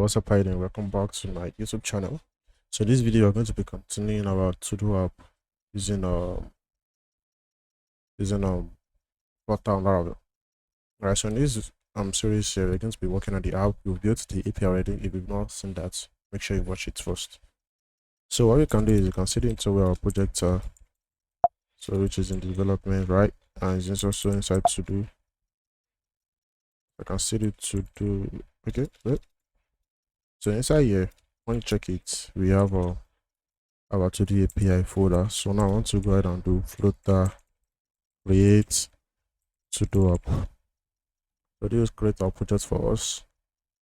What's up, how you doing? Welcome back to my YouTube channel. So this video we're going to be continuing our Todo app using Flutter and Laravel. Alright, so in this series here we're going to be working on the app. We've built the API already. If you've not seen that, make sure you watch it first. So what you can do is you can see it into where our projects are, so which is in development, right? And it's also inside to do. I can see it to do. Okay, good. So inside here, when you check it, we have our Todo API folder. So now I want to go ahead and do Flutter create Todo app. So this will create our project for us,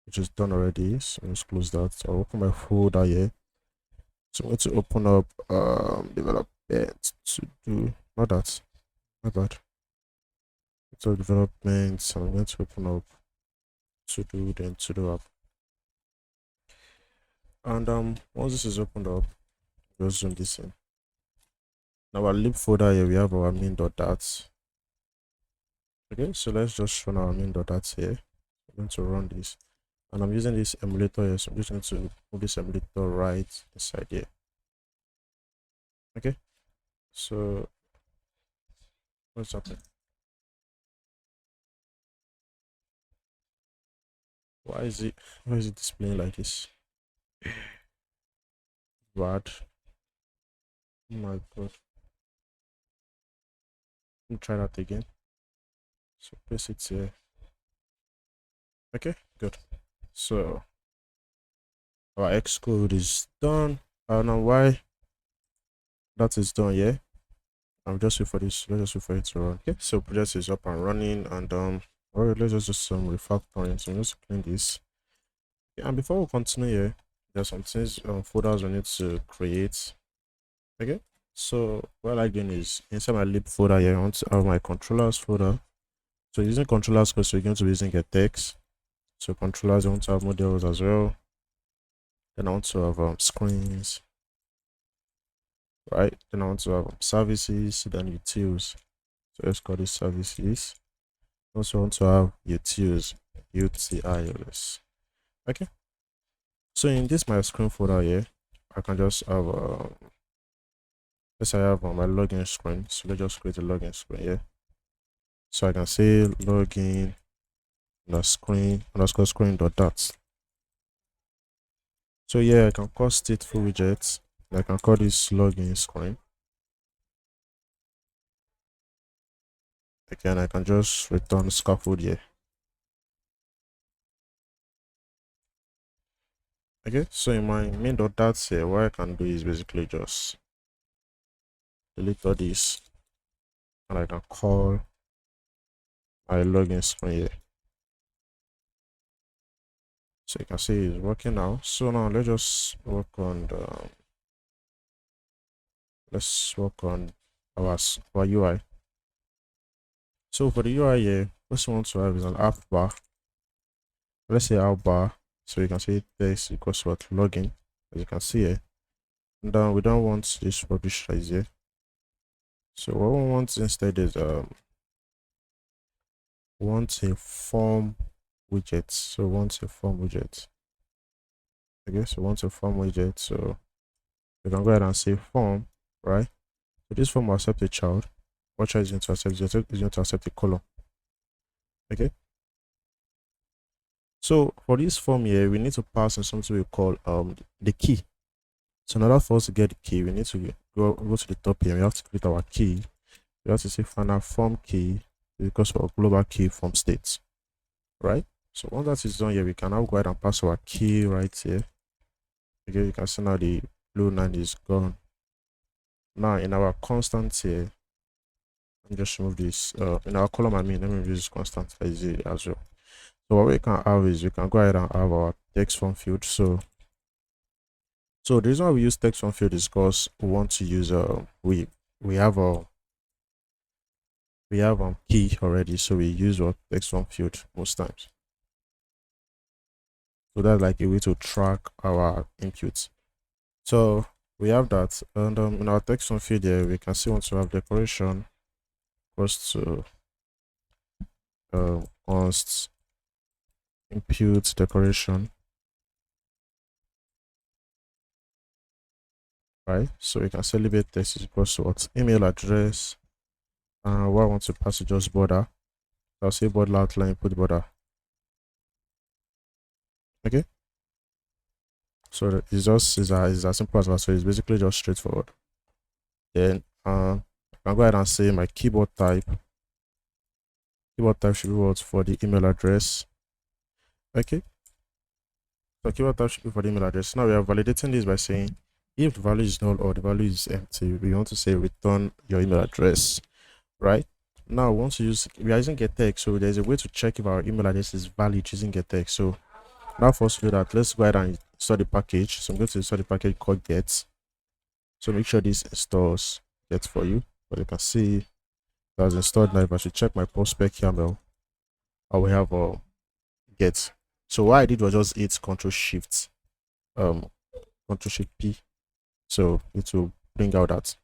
which is done already. So let's close that. So I'll open my folder here. So I'm going to open up development to do not bad. So development, so I'm going to open up to do then Todo app. And once this is opened up, we'll zoom this in. Now our lib folder here, we have our main.dat. Okay, so let's just run our main.dat here. I'm going to run this, and I'm using this emulator here, so I'm just going to move this emulator right inside here. Okay, so what's happening? Why is it displaying like this? Bad. Oh my god. Let me try that again. So paste it here. Okay, good. So our Xcode is done. I don't know why that is done. Yeah, I'm just wait for this. Let's just wait for it to run. Okay, so project is up and running, and alright, let's just do some refactoring. So let's clean this. Okay, and before we continue here, there's some things folders we need to create. Okay, so what I like doing is inside my lib folder here, I want to have my controllers folder. So using controllers because we're going to be using a text. So controllers, I want to have models as well. Then I want to have screens, right? Then I want to have services, then utils. So let's call this services. Also want to have utils, UTILs. Okay. So in this my screen folder here, I can just have let's say I have my login screen. So let's just create a login screen here. So I can say login underscore screen.dat. So yeah, I can call stateful widgets. I can call this login screen. Again, I can just return scaffold here. Okay, so in my main.dat here, what I can do is basically just delete all this, and I can call my login screen here. So you can see it's working now. So now let's just work on our UI. So for the UI here, what we want to have is an app bar. Let's say app bar. So you can see this equals what login, as you can see here. And then we don't want this rubbish right here. So what we want instead is want a form widget. So want a form widget. Okay, so want a form widget. So we can go ahead and say form, right? So this form will accept a child. What child is going to accept? Is going to accept a column. Okay. So for this form here, we need to pass in something we call the key. So in order for us to get the key, we need to go to the top here. We have to create our key. We have to say final form key because of global key form states, right? So once that is done here, we can now go ahead and pass our key right here. Okay, you can see now the blue line is gone. Now in our constant here, let me just remove this. In our column, let me use constant as well. So what we can have is we can go ahead and have our text form field. So the reason why we use text form field is because we want to use we have key already, so we use our text form field most times. So that's like a way to track our inputs. So we have that, and in our text form field here, we can see want to have decoration equals to const input decoration. right? So you can say elevate text is equals to what? Email address. What I want to pass is just border. I'll say border outline, put border. Okay. So it's just is as simple as that. So it's basically just straightforward. Then I can go ahead and say my keyboard type. Keyboard type should be what for the email address. Okay. So keyboard type should be for the email address. Now we are validating this by saying if the value is null or the value is empty, we want to say return your email address, right? Now once you use we are using getText, so there's a way to check if our email address is valid using getText. So now for us to do that, let's go ahead and install the package. So I'm going to install the package called get. So make sure this installs get for you. But you can see that was installed now. If I should check my prospect YAML, I will have get. So what I did was just hit Control Shift P. So it will bring out that.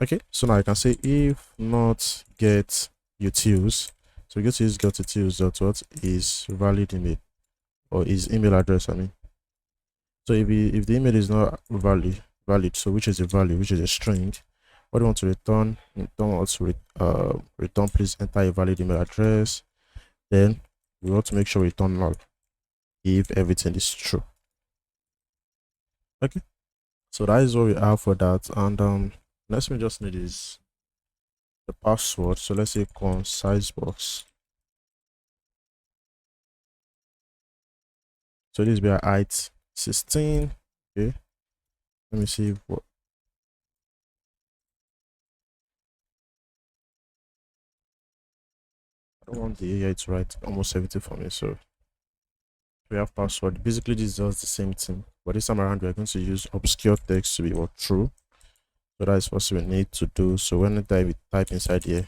Okay, so now I can say if not get utils. So get to use get utils dot what is valid email or is email address, I mean. So if the email is not valid, so which is a value, which is a string, what do you want to return? Return please enter a valid email address. Then we want to make sure we return null if everything is true. Okay, so that is what we have for that. And next we just need is the password. So let's say concise box. So this will be our height 16. Okay, let me see what. I don't want the AI to write almost 70 for me, so we have password. Basically this does the same thing, but this time around we are going to use obscure text to be what true. So that is what we need to do. So when we type inside here,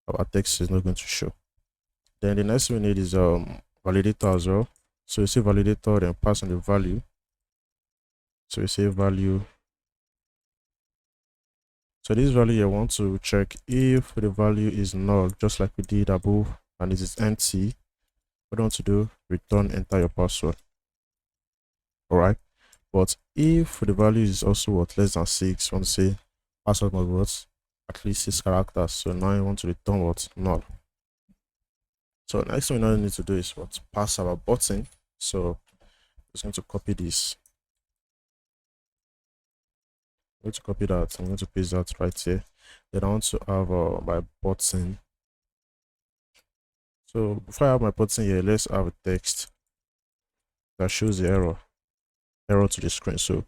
our text is not going to show. Then the next thing we need is validator as well. So you say validator, then pass on the value. So you say value. So this value you want to check if the value is null, just like we did above, and it is empty. What do you want to do? Return enter your password. Alright. But if the value is also what less than 6, you want to say password must be what at least 6 characters. So now you want to return what null. So next thing we now need to do is what pass our button. So I'm just going to copy this. I'm going to copy that. I'm going to paste that right here. Then I want to have my button. So before I have my button here, let's have a text that shows the error to the screen. So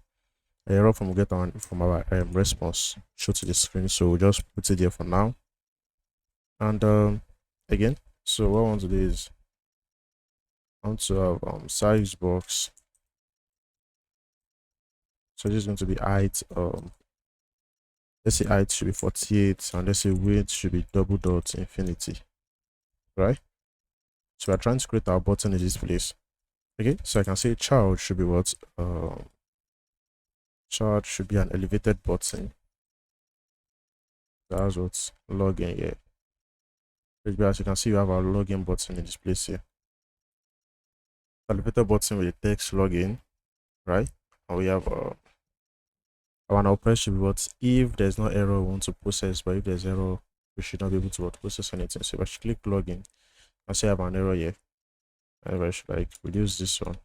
error from our response show to the screen. So we'll just put it there for now. And again, so what I want to do is I want to have size box. So this is going to be height. Let's say height should be 48, and let's say width should be double dot infinity. Right? So we're trying to create our button in this place. Okay, so I can say child should be what? Child should be an elevated button. That's what's login here. As you can see, you have our login button in this place here. Elevated button with the text login, right? And we have our now press should be what if there's no error we want to process, but if there's error, we should not be able to process anything. So if I should click login, I say I have an error here. And if I should like reduce this one,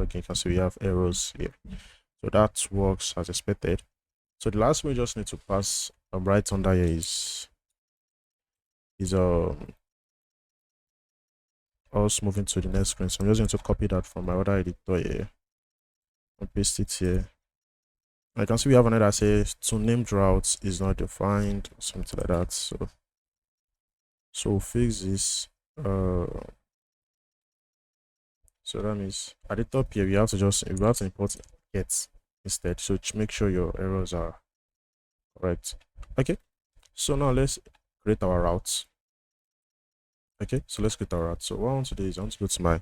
login, you can see we have errors here. So that works as expected. So the last one we just need to pass right under here is us moving to the next screen. So I'm just going to copy that from my other editor here and paste it here. I can see we have another that says to named routes is not defined or something like that. So we'll fix this. So that means at the top here we have to import get instead. So make sure your errors are correct. Okay. So now let's create our routes. Okay, so let's create our route. So what I want to do is I want to go to my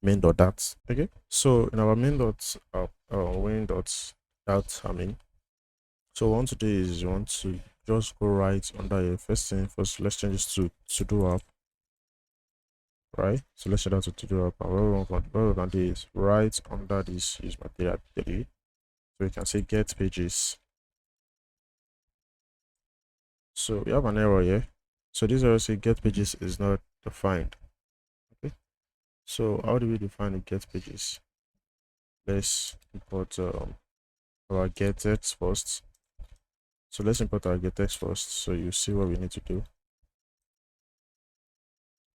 main.dat. Okay, so in our main.dat, I mean, so what I want to do is you want to just go right under your first, let's change this to Todo app. Right, so let's change that to Todo app. And what we can do is right under this use material 3. So we can say get pages. So we have an error here. So this error say get pages is not defined. Okay. So how do we define the get pages? Let's import our get text first. So let's import our get text first. So you see what we need to do.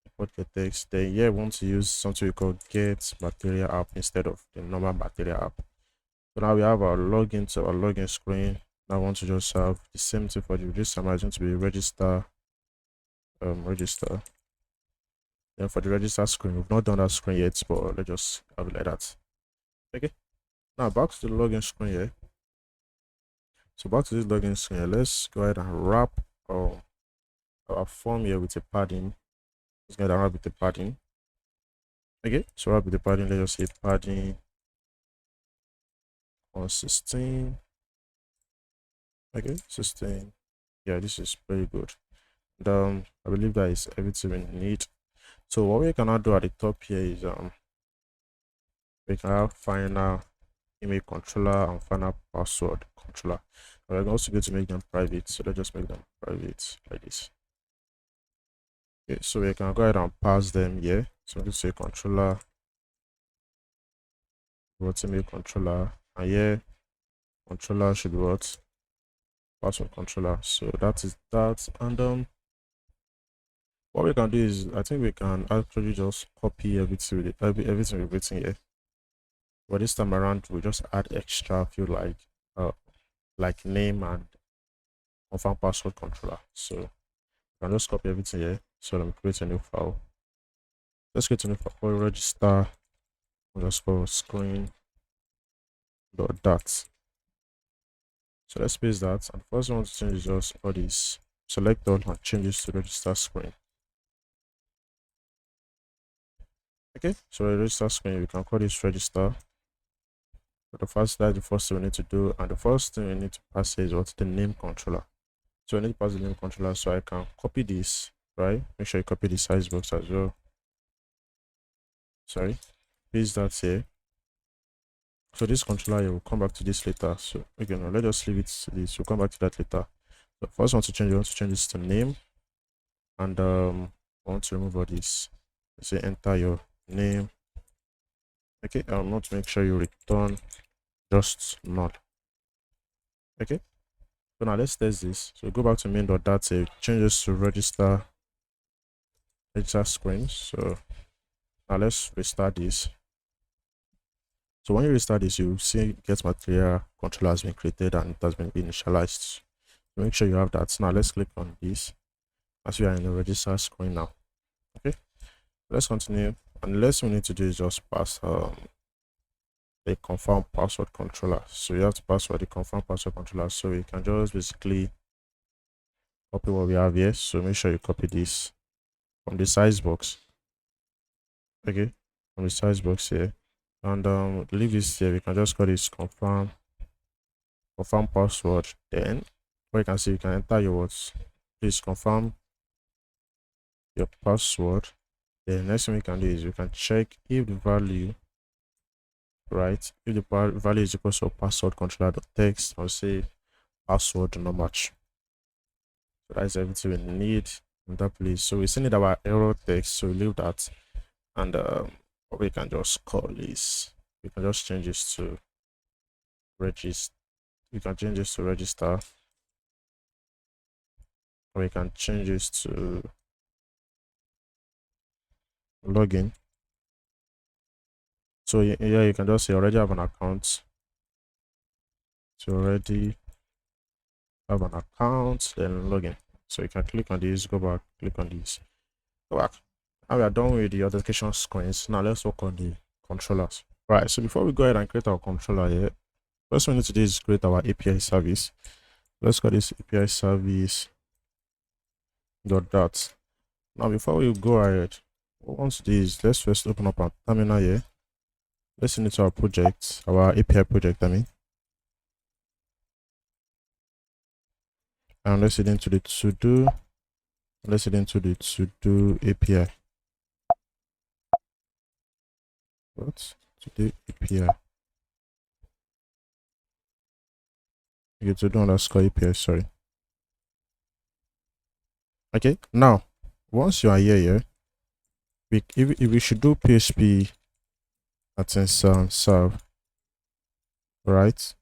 Import get text. Then here we want to use something we call get material app instead of the normal material app. So now we have our login to our login screen. Now I want to just have the same thing for the register. I'm going to be register. Register. Then for the register screen, we've not done that screen yet, but let's just have it like that. Okay. Now back to the login screen here. So back to this login screen here, let's go ahead and wrap our form here with a padding. Let's go ahead and wrap with the padding. Okay, so wrap with the padding, let's just say padding on 16. Okay, 16. Yeah, this is very good. And I believe that is everything we need. So what we can now do at the top here is we can have final email controller and final password controller. And we're also going to make them private, so let's just make them private like this. Okay, so we can go ahead and pass them here. So let's say controller, what email controller, and here controller should be what password controller. So that is that. And what we can do is I think we can actually just copy everything everything we've written here. But this time around we just add extra few like name and confirm password controller. So I can just copy everything here. So let me create a new file. Let's create a new file for register underscore screen dot dat. So let's paste that. And first one to change is just all this. Select all and change this to register screen. Okay, so the register screen, we can call this register. But that's the first thing we need to do. And the first thing we need to pass here is what's the name controller. So I need to pass the name controller so I can copy this, right? Make sure you copy the size box as well. Sorry, paste that here. So this controller here will come back to this later. So again, now let's just leave it to this. We'll come back to that later. So first want to change, you want to change this to name. And I want to remove all this. Let's say enter your name. Okay, I want to make sure you return just null. Okay, so now let's test this. So go back to main.data, change this to register screen. So now let's restart this. So when you restart this, you see get material controller has been created and it has been initialized. So make sure you have that. Now let's click on this as we are in the register screen now. Okay, let's continue. And the last thing we need to do is just pass a confirm password controller. So you have to pass the confirm password controller. So you can just basically copy what we have here. So make sure you copy this from the size box. Okay, from the size box here. And leave this here. We can just call this confirm password. Then what you can see, you can enter your words. Please confirm your password. The next thing we can do is we can check if the value, right, if the value is equal to password controller.text, or say password do not match. So that's everything we need in that place. So we still need our error text, so we leave that. And what we can just call is, we can just change this to register. We can change this to register, or we can change this to login. So yeah, you can just say already have an account. So already have an account, then login. So you can click on this, go back, click on this, go back. Now we are done with the authentication screens. Now let's work on the controllers. Right, so before we go ahead and create our controller here, first we need to do is create our API service. Let's call this API service dot. Now before we go ahead, what we want to do is let's first open up our terminal here. Let's send it to our project, our API project, and let's head into the to-do. Let's head into the to-do API. What? To-do API. Okay, todo underscore API, sorry. Okay, now once you are here, if we should do PHP attention serve, right?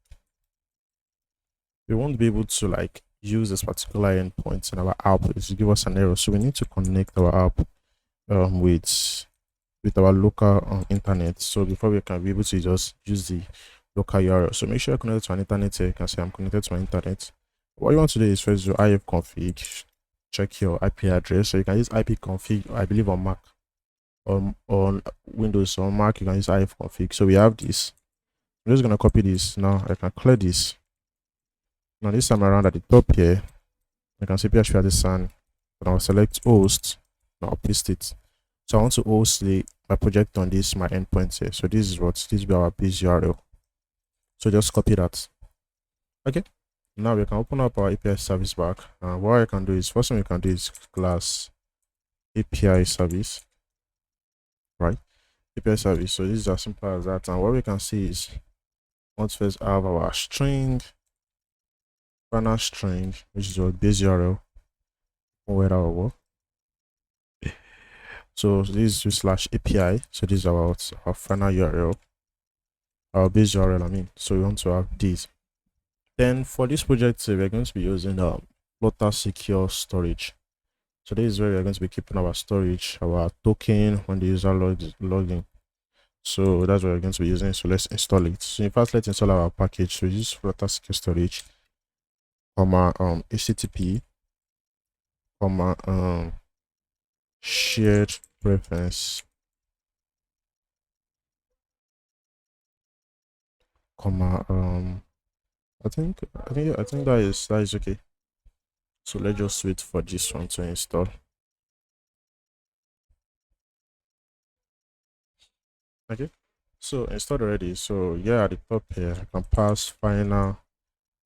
We won't be able to like use this particular endpoint in our app. It will give us an error. So we need to connect our app with our local internet. So before we can be able to just use the local URL. So make sure you're connected to an internet here. You can say I'm connected to my internet. What you want to do is first do ifconfig, check your IP address. So you can use ipconfig, I believe on Mac. On Windows or Mac, you can use ifconfig. So we have this. I'm just gonna copy this. Now I can clear this. Now this time around at the top here, I can see PHP artisan. And I'll select host. Now I'll paste it. So I want to host my project on this, my endpoint here. So this is this will be our base URL. So just copy that. Okay. Now we can open up our API service back. What I can do is, first thing we can do is class API service, right? API service. So this is as simple as that. And what we can see is, let's first have our string, final string, which is our base URL. So this is slash API. So this is our final URL, our base URL. I mean, so we want to have this. Then for this project, we're going to be using Flutter secure storage. So this is where we're going to be keeping our storage, our token when the user logs in. So that's what we're going to be using. So let's install it. So in fact, let's install our package. So use Flutter secure storage, HTTP, shared preference, I think that is okay. So let's just wait for this one to install. Okay, so installed already. So yeah, at the top here I can pass final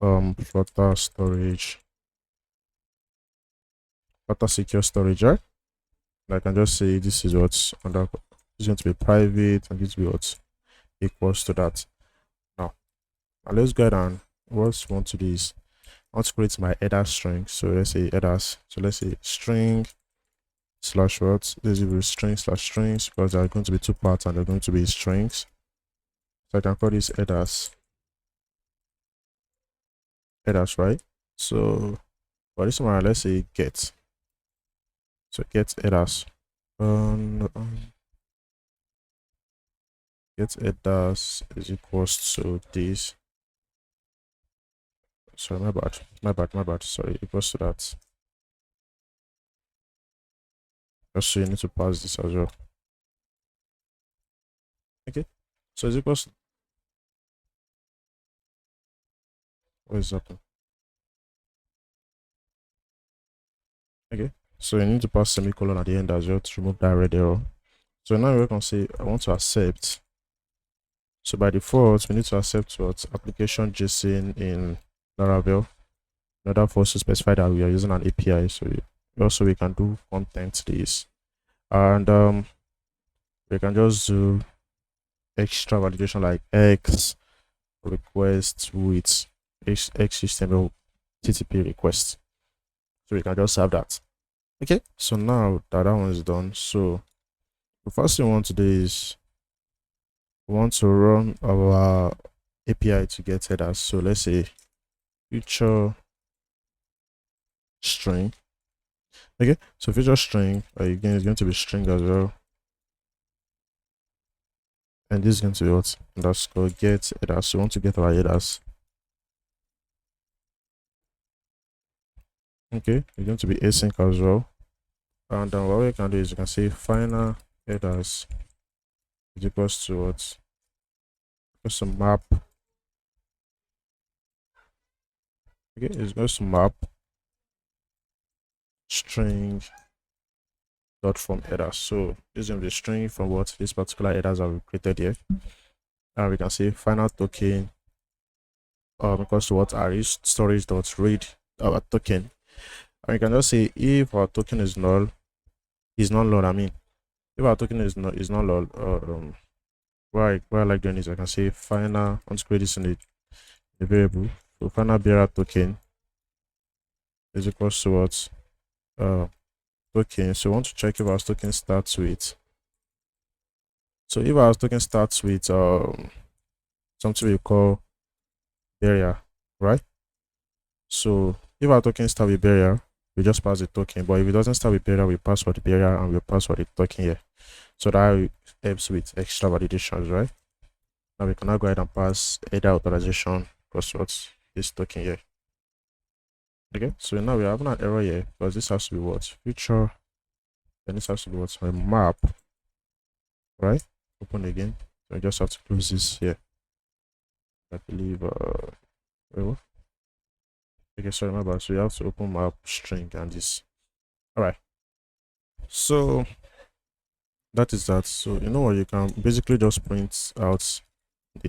Flutter storage, Flutter secure storage, right? And I can just say this is what's under, this is going to be private and this will be what equals to that. Now let's go ahead and what we want to do is I want to create my header string. So let's say headers. So let's say string slash what? This will be string slash strings because there are going to be two parts and they're going to be strings. So I can call this headers. Headers, right? So for this one, let's say get. So get headers. Get headers is equals to this. Sorry, my bad. Sorry, equals to that. Just so you need to pass this as well. Okay. So it's equals to, what is happening? Okay. So you need to pass semicolon at the end as well to remove that red arrow. So now we can say I want to accept. So by default, we need to accept what application JSON in Laravel in order for us to specify that we are using an API. So also we can do content this, and we can just do extra validation like X request with HTML TTP request. So we can just have that. Okay. So now that one is done, so the first thing we want to do is we want to run our API to get headers. So let's say future string. Okay, so future string again is going to be string as well, and this is going to be what underscore get headers. So we want to get our headers. Okay, it's going to be async as well, and then what we can do is you can say final headers is equals to what, equals to map. Okay, it's going to map string dot from headers. So this is going to be a string from what this particular headers are created here, and we can say final token equals to what arrays storage dot read our token, and we can just say if our token is null, I mean if our token is not null, what I like doing is I can say final, I want to create this in a variable So final bearer token is equals to what? Token. So we want to check if our token starts with. So if our token starts with something we call barrier, right? So if our token start with barrier, we just pass the token. But if it doesn't start with barrier, we pass for the barrier and we pass for the token here. So that helps with extra validations, right? Now we can now go ahead and pass either authorization plus what this token here. Okay, so now we're having an error here because this has to be what? Future, then this has to be what? A map, right? Open again. So we just have to close this here. I believe wait, okay, sorry, my bad. So you have to open map string and this. Alright. So that is that. So you know what, you can basically just print out the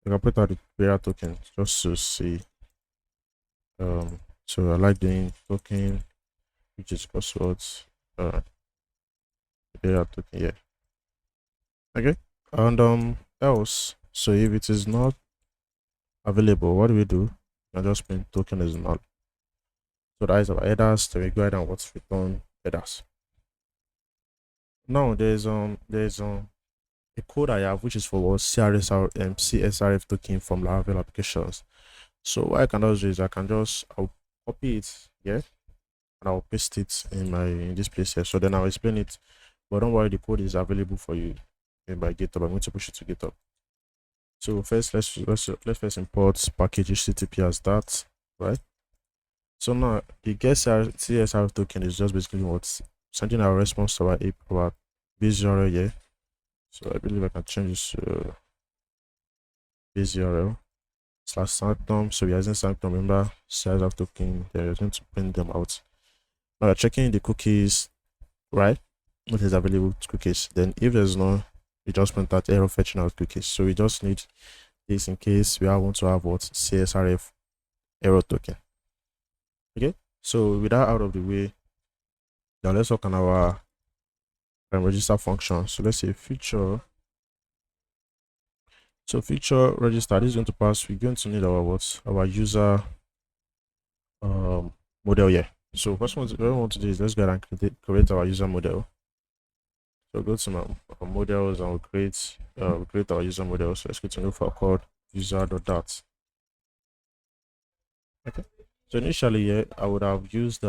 you can print out the bearer token just to see. So I like doing token which is password bearer token here. Okay. And else, so if it is not available, what do we do? I just print token is null. So that is our headers. Then we go ahead and what's return headers. Now there's a code I have which is for what CSRF token from Laravel applications. So what I can just do is I'll copy it here and I'll paste it in this place here. So then I'll explain it. But don't worry, the code is available for you in my GitHub. I'm going to push it to GitHub. So first let's first import package HTTP as that, right? So now the get CSRF token is just basically what's sending our response to our base URL here. So I believe I can change this to base URL / Sanctum. So we are using Sanctum, remember CSRF token, they're going to print them out. Now we're checking the cookies, right? What is available to cookies. Then if there's no, we just print out error fetching out cookies. So we just need this in case we want to have what CSRF error token. Okay, so with that out of the way, now let's work on our register function. So let's say feature. So feature register, this is going to pass. We're going to need our user model here. So first what we want to do is let's go ahead and create our user model. So go to my models and we'll create our user model. So let's go to new file called user.dat. Okay. So initially here I would have used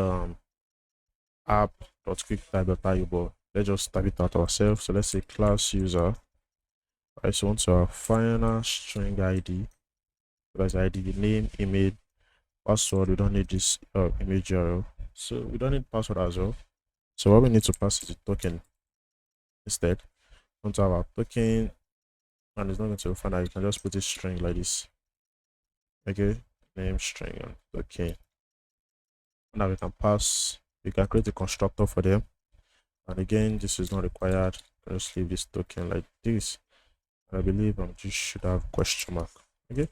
app.quicktype.io, but let's just type it out ourselves. So let's say class user. Right, so onto our final string ID. That's ID, name, email, password. We don't need this image URL. So we don't need password as well. So what we need to pass is the token instead. Onto our token, and it's not going to find out. You can just put a string like this. Okay, name string and token. Now we can pass. We can create a constructor for them. And again, this is not required. Just leave this token like this. I believe this should have question mark. Okay.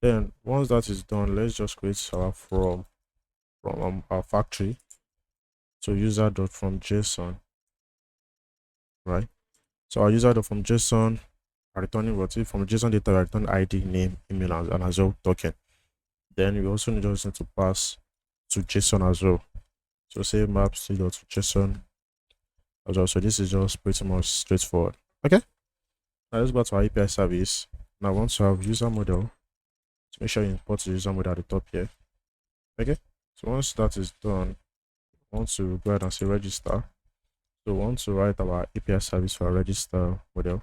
Then once that is done, let's just create our from our factory. So user.from JSON, right? So our user.from JSON are returning what? From JSON data, return ID, name, email, and as well token. Then we also need to pass to JSON as well. So say maps.json as well. So this is just pretty much straightforward. Okay. Now let's go to our API service. Now once you have user model, so make sure you import the user model at the top here. Okay. So once that is done, we want to go ahead and say register. So we want to write our API service for our register model.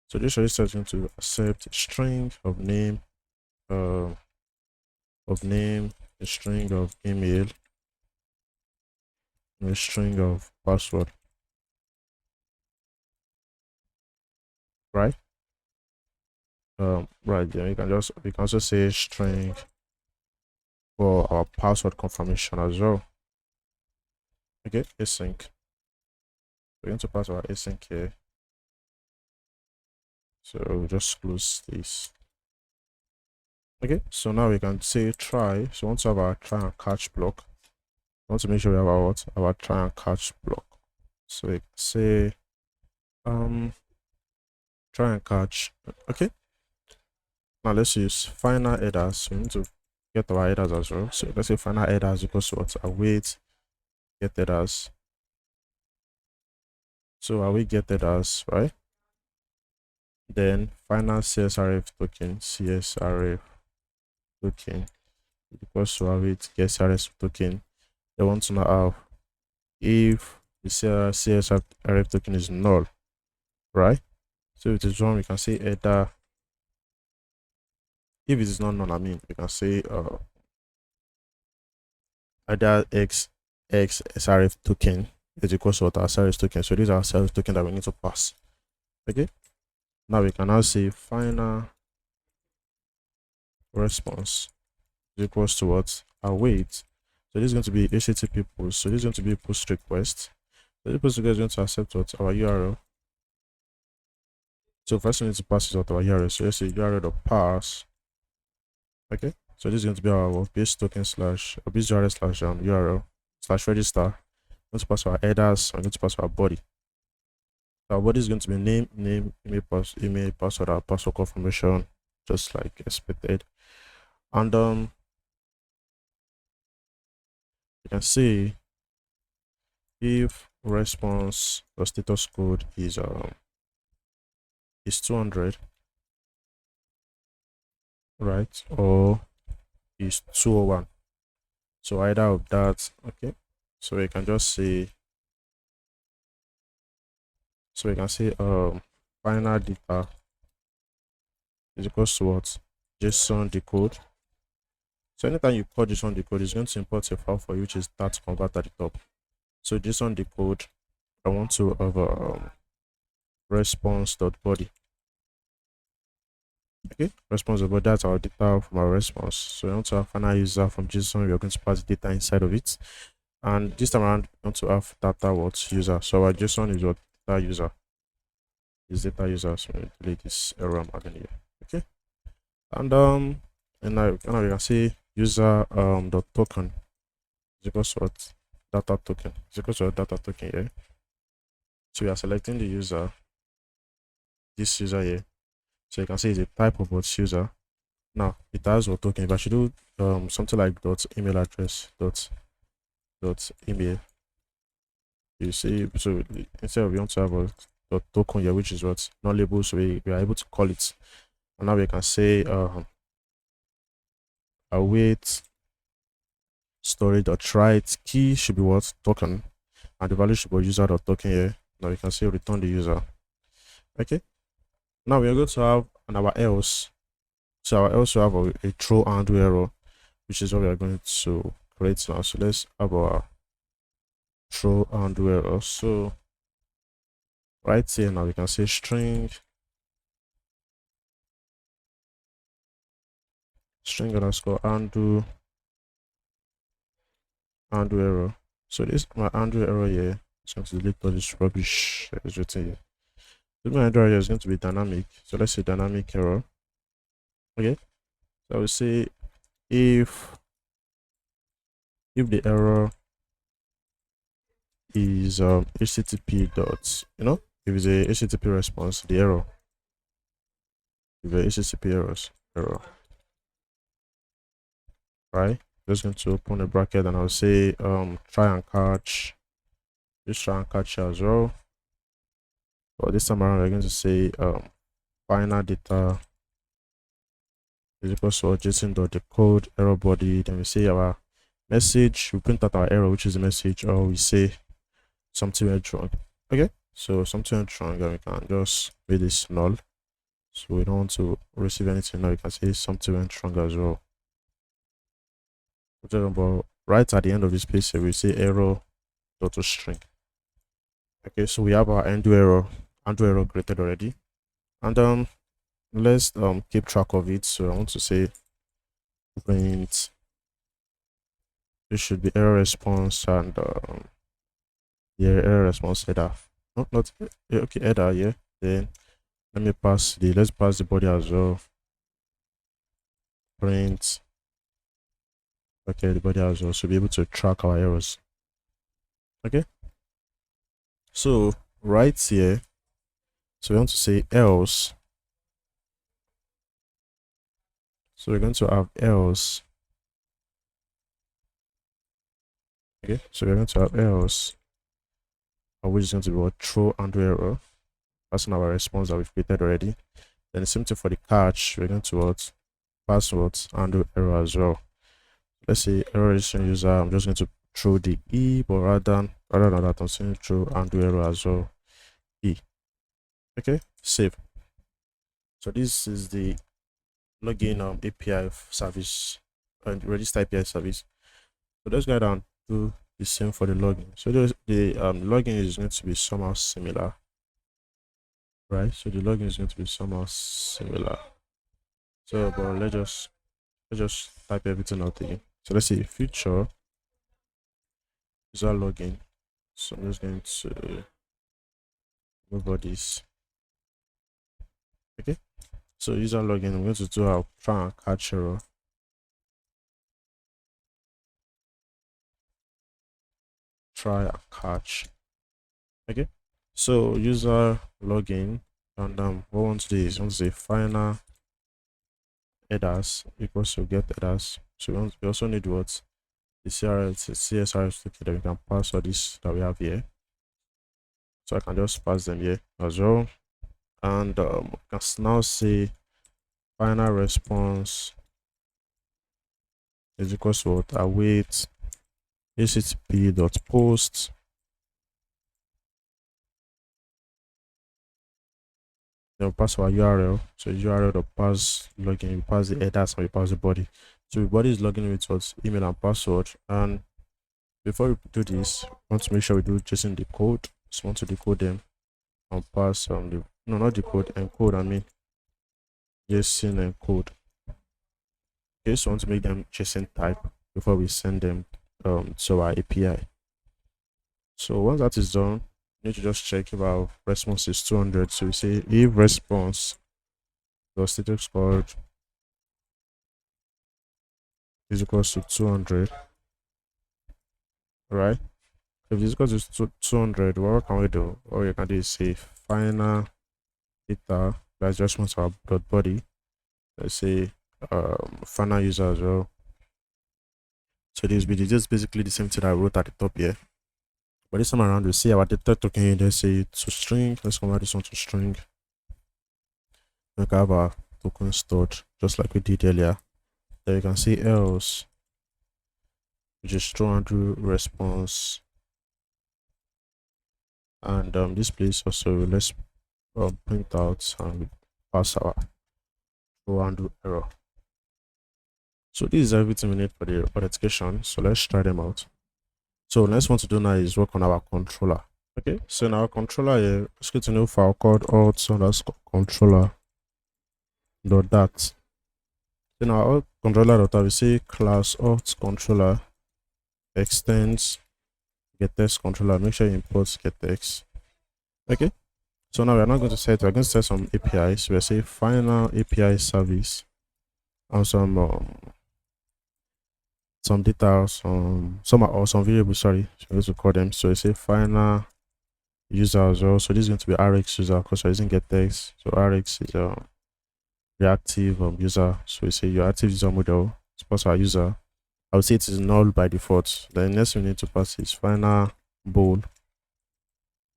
So this register is going to accept a string of name, a string of email, and a string of password. Right? Right, then we can also say string for our password confirmation as well. Okay, async. We're going to pass our async here. So we'll just close this. Okay, so now we can say try. So once we have our try and catch block, we want to make sure we have our try and catch block. So we say try and catch. Okay, Now let's use final headers. We need to get our headers as well. So let's say final headers equals to what? Await get headers. So await get headers, right? Then final CSRF token, CSRF token equals to await get CSRF token. They want to know how if the CSRF token is null, right? So if it is wrong, we can say header. If it is not null, I mean, we can say header x SRF token is equals to our SRF token. So these are SRF token that we need to pass. Okay. Now we can now say final response is equals to what? Await. So this is going to be HTTP post. So this is going to be a post request. So this post request is going to accept what? Our URL. So first we need to pass is what our URL. So let's say URL.pass. Okay. So this is going to be our base token slash base URL slash URL slash register. We're going to pass our headers. We're going to pass our body. Our body is going to be name, email, password, our password confirmation, just like expected. And you can see if response or status code is 200, right, or is 201. So either of that. Okay, so we can just say, so we can say final data is equals to what? JSON decode. So anytime you call JSON decode, it's going to import a file for you, which is that convert at the top. So JSON decode, I want to have response.body. Okay, response.body, that's our data from our response. So we want to have final user from JSON. We are going to pass data inside of it. And this time around, we want to have data what user. So our JSON is what? Data user. Is data user. So we delete this error I'm having here. Okay. And now we can say user dot token is equals to what? Data token is equals to a data token here. So we are selecting the user, this user here. So you can see it's a type of what user. Now it has what token. If I should do something like dot email address dot email, you see, so instead of we want to have a dot token here, which is what not labeled, so we are able to call it. And now we can say await storage dot write key should be what? Token, and the value should be user dot token here. Now we can say return the user. Okay. Now we are going to have an our else. So our else will have a throw handle error, which is what we are going to create now. So let's have our throw handle error. So right here now we can say string underscore handle error. So this my handle error here. So I'm going to delete all this rubbish that is written here. This my handle error is going to be dynamic. So let's say dynamic error. Okay. So I will say if the error is http dot, if it's a http response, the error, if the http error, right? Just going to open a bracket and I'll say try and catch, just try and catch as well. But this time around we're going to say final data is equals to JSON.decode error body. Then we say our message, we print out our error, which is the message, or we say something went wrong. Okay, so something went wrong and we can just make this null. So we don't want to receive anything now. We can say something went wrong as well. But right at the end of this page here, we say error dot string. Okay, so we have our end error created already, and let's keep track of it. So I want to say print, this should be error response, and error response header, not okay, header. Yeah, then let's pass the body as well. Print, okay, the body as well, so be able to track our errors. Okay, so right here, so we want to say else So we're going to have else. Okay, so we're going to have else, which is going to be what throw and error. That's our response that we've created already. Then the same thing for the catch, we're going to what passwords and error as well. Let's say error registration user, I'm just going to throw the E, but rather than that, I'm saying throw and error as well. E. Okay, save. So this is the login API service and register API service. So let's go ahead and do the same for the login. So the login is going to be somehow similar, right? So the login is going to be somehow similar. So, but let's just type everything out again. So let's see feature user login. So I'm just going to move all this. Okay. So user login, I'm going to do our try and catch error. Try and catch. Okay. So user login, and what we want to do is we want to say final headers equals to get headers. So we also need what the CSRF that we can pass all this that we have here. So I can just pass them here as well. And can now say final response is equals to what await http.post then we'll pass our URL. So URL will pass login, we pass the headers, and we pass the body. So the body is logging with what email and password. And before we do this, we want to make sure we do JSON decode. So we want to decode them and pass the no, not decode, encode. I mean JSON encode. Okay, so we want to make them JSON type before we send them to our API. So once that is done, you need to just check if our response is 200. So we say if response the status code is equals to 200, right? If it's equal to 200, what can we do? All you can do is say final data that's response to our dot body. Let's say final user as well. So this is basically the same thing I wrote at the top here. But this time around, we see our data token here, let's say to string. Let's convert this one to string. We can have our token stored just like we did earlier. Then you can see else, which is throw and do response. And this place also, let's print out and pass our throw and do error. So this is everything we need for the authentication. So let's try them out. So next one to do now is work on our controller. Okay, so in our controller here, let's get a new file called auth_controller dot that. In our controller dot we say class auth_controller extends getText controller. Make sure you import getText. Okay, so now we're not going to set, we're going to set some APIs. We'll say final API service and some data, some variables, sorry, so I'm going to call them. So I say final user as well. So this is going to be Rx user because we're using getText. So Rx is reactive user. So we say your active user model is pass our user. I would say it is null by default. Then next we need to pass is final bool.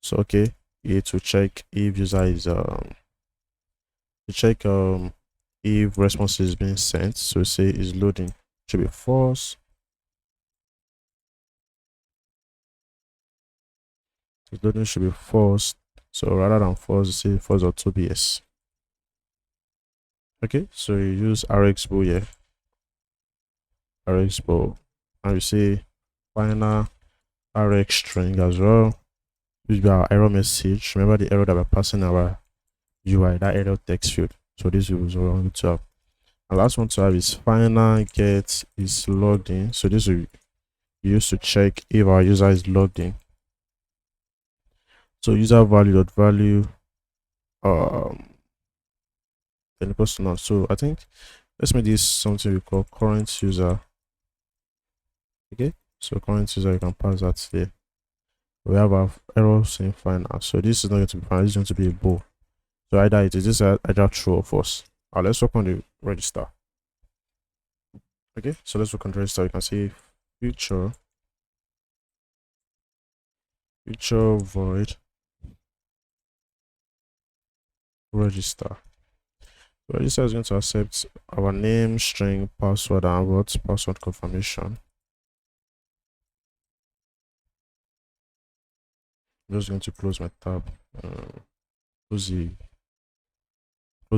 So okay, you need to check if user is to check if response is being sent. So we say is loading, should be false. So loading should be false. So rather than false, you say false or 2bs. Okay, so you use Rx bool here. Rx bool, and we say final Rx string as well. This will be our error message. Remember the error that we're passing our UI, that error text field. So this is what we want to have. And last one to have is final get is logged in. So this will be used to check if our user is logged in. So user value dot value then equals to none. So I think let's make this something we call current user. Okay, so current user, you can pass that there. We have our error saying final. So this is not going to be final, this is going to be a bool. So either it is this either true or false. Let's work on the register. Okay, so let's work on the register. You can see future void register. Register is going to accept our name, string, password, and what password confirmation. I'm just going to close my tab. Close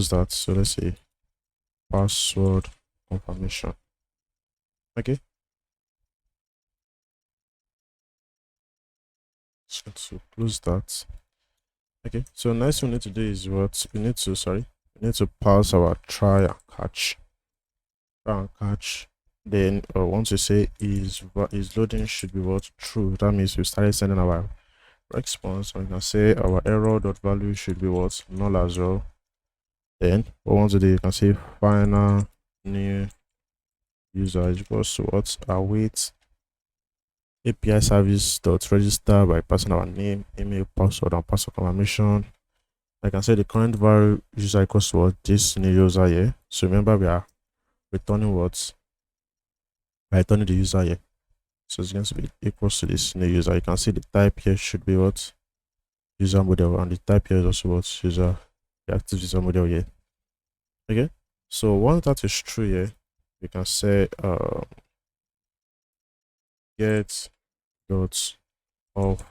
that. So let's say password confirmation. Okay. So close that. Okay. So next we need to do is what we need to pass our try and catch. Then once you say is loading should be what true. That means we started sending our response. So we can say our error dot value should be what null as well. Then what we want to do, you can say final new user is equals to what await API service dot register by passing our name, email, password, and password confirmation. I can say the current value user equals to what this new user here. So remember we are returning what by returning the user here. So it's going to be equals to this new user. You can see the type here should be what user model, and the type here is also what user the active user model here. Okay, so once that is true here, you can say get dot of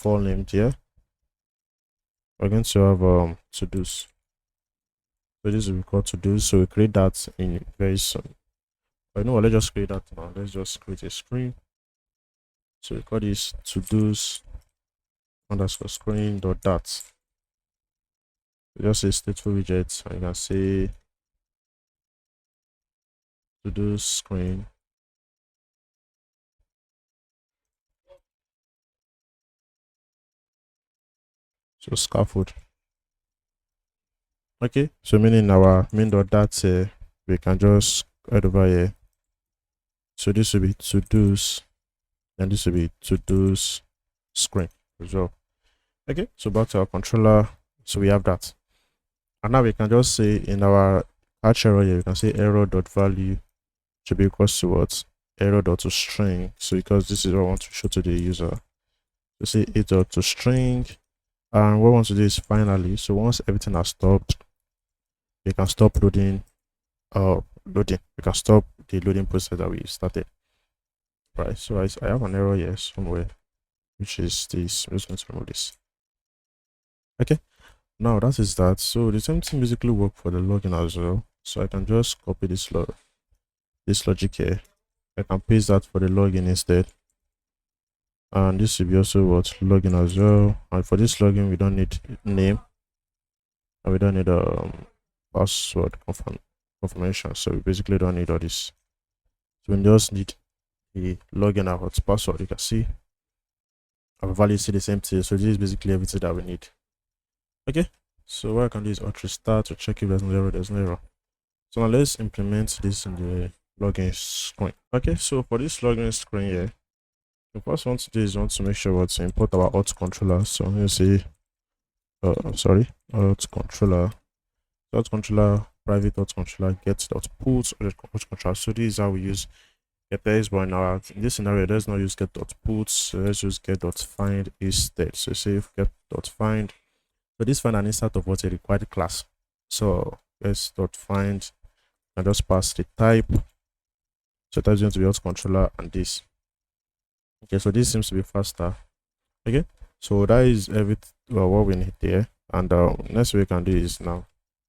all named here. We're going to have to do's. So this will be called to do. So we create that in very soon. But you know what? Let's just create that now. Let's just create a screen. So we call this to do's underscore screen dot that. Just a stateful widget, and you can say to do screen so scaffold. Okay, so meaning our main dot that we can just head over here. So this will be to do's, and this will be to do's screen as well. Okay, so back to our controller. So we have that, and now we can just say in our catch error here, you can say error dot value should be equals to what error dot to string. So because this is what I want to show to the user, so say it dot to string, and what we want to do is finally. So once everything has stopped, we can stop loading. Loading. We can stop the loading process that we started. Right. So I have an error here somewhere, which is this. I'm just going to remove this. Okay. Now that is that. So the same thing basically work for the login as well. So I can just copy this logic here. I can paste that for the login instead. And this will be also what login as well. And for this login, we don't need name, and we don't need password confirmation. So we basically don't need all this. So we just need the login and what password. You can see our values see the same thing. So this is basically everything that we need. Okay, so what I can do is auth restart to check if there's no error. There's no error. So now let's implement this in the login screen. Okay, so for this login screen here, the first one to do is want to make sure what to import our auth controller. So I'm going to say auth controller private auth controller get dot put auth controller. So this is how we use get this, but in this scenario let's not use get dot put, so let's use get dot find instead. So say get dot find. So this find an instance of what a required class. So let's dot find and just pass the type. So that's going to be auth controller and this. Okay, so this seems to be faster. Okay, so that is everything what we need there. And next we can do is now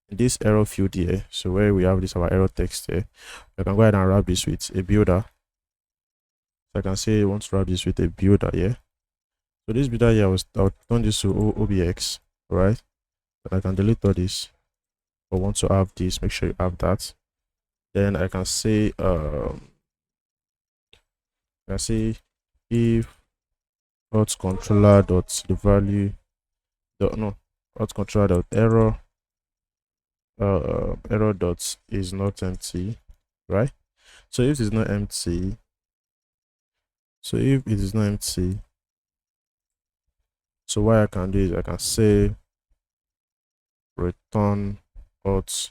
in this error field here. So where we have this our error text here, we can go ahead and wrap this with a builder. So I can say I want to wrap this with a builder here. So this builder here, I'll turn this to OBX, right? And I can delete all this. I want to have this, make sure you have that. Then I can say if auth controller dot the value auth controller dot error error dot is not empty, right? So if it's not empty, so what I can do is I can say return auth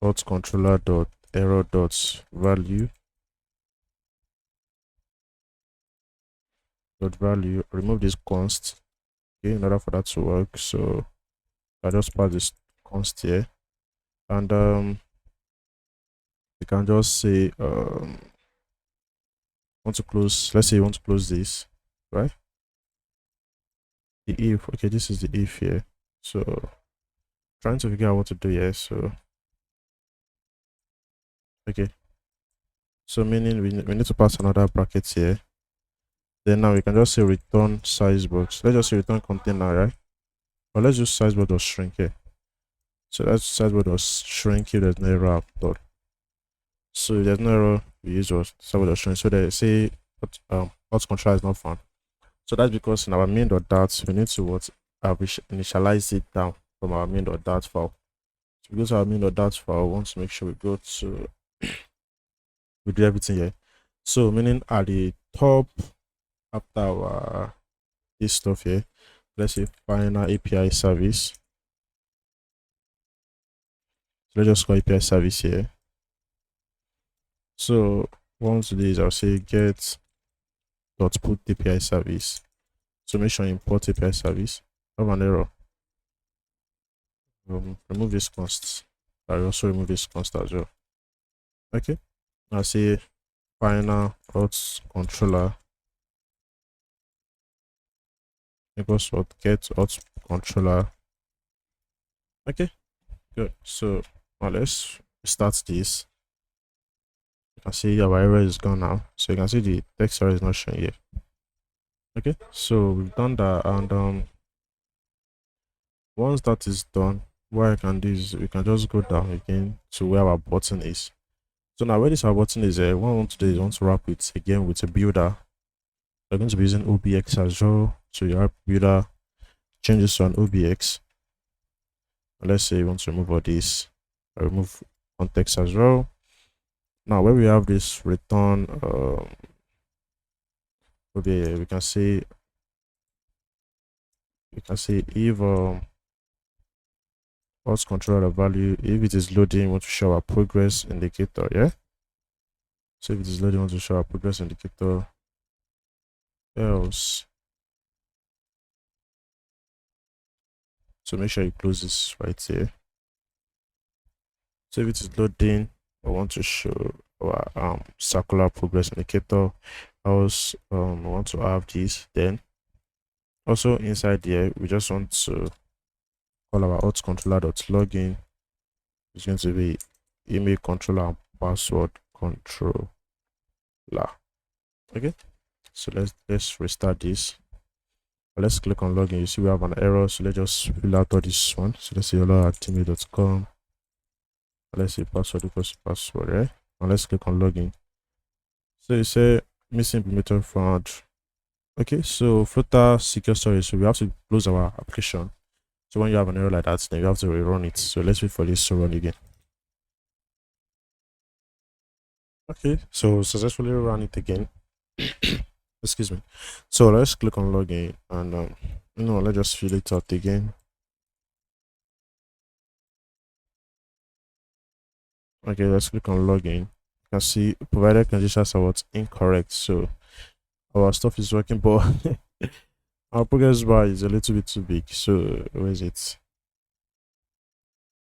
auth controller dot error dot value remove this const, okay, in order for that to work. So I just pass this const here, and you can just say want to close, let's say you want to close this, right? The if, okay, this is the if here. So trying to figure out what to do here. So okay, so meaning we need to pass another bracket here. Then now we can just say return size box. Let's just say return container, right? Or let's use size box or shrink here. So that's size box or shrink if there's no error upload. So if there's no error, we use our size box or shrink. So they say auth controller is not found. So that's because in our main.dat we need to initialize it down from our main.dat file. So we go to our main.dat file, we want to make sure we go to we do everything here. So meaning at the top after our this stuff here, let's say final API service. So let's just call API service here. So once this, I'll say get dot put API service. So make sure import API service. I have an error. Remove this const. I also remove this const as well. Okay. I'll say final auth controller equals what get auth controller. Okay, good. So now let's restart this. You can see our error is gone now. So you can see the text error is not showing here. Okay, so we've done that, and once that is done, what I can do is we can just go down again to where our button is. So now where this our button is, what I want to do is I want to wrap it again with a builder. We're going to be using OBX as well. So your builder changes to an OBX. And let's say you want to remove all this, remove context as well. Now where we have this return, okay, we can say if auth controller value, if it is loading, we want to show our progress indicator, yeah. So if it is loading, we want to show our progress indicator, else. So make sure you close this right here. So if it is loading, I want to show our circular progress indicator, else I want to have this. Then also inside here, we just want to call our auth controller.login. It's going to be email controller and password controller. Okay, so let's restart this. Let's click on login. You see we have an error, so let's just fill out all this one. So let's say hello@gmail.com. Let's say password equals to password, right? And let's click on login. So you say missing implementer found. Okay, so Flutter secure storage. So we have to close our application. So when you have an error like that, then you have to rerun it. So let's wait for this to run again. Okay, so successfully run it again. Excuse me. So let's click on login, and let's just fill it out again. Okay, let's click on login. You can see provided conditions are what's incorrect. So our stuff is working, but our progress bar is a little bit too big. So where is it?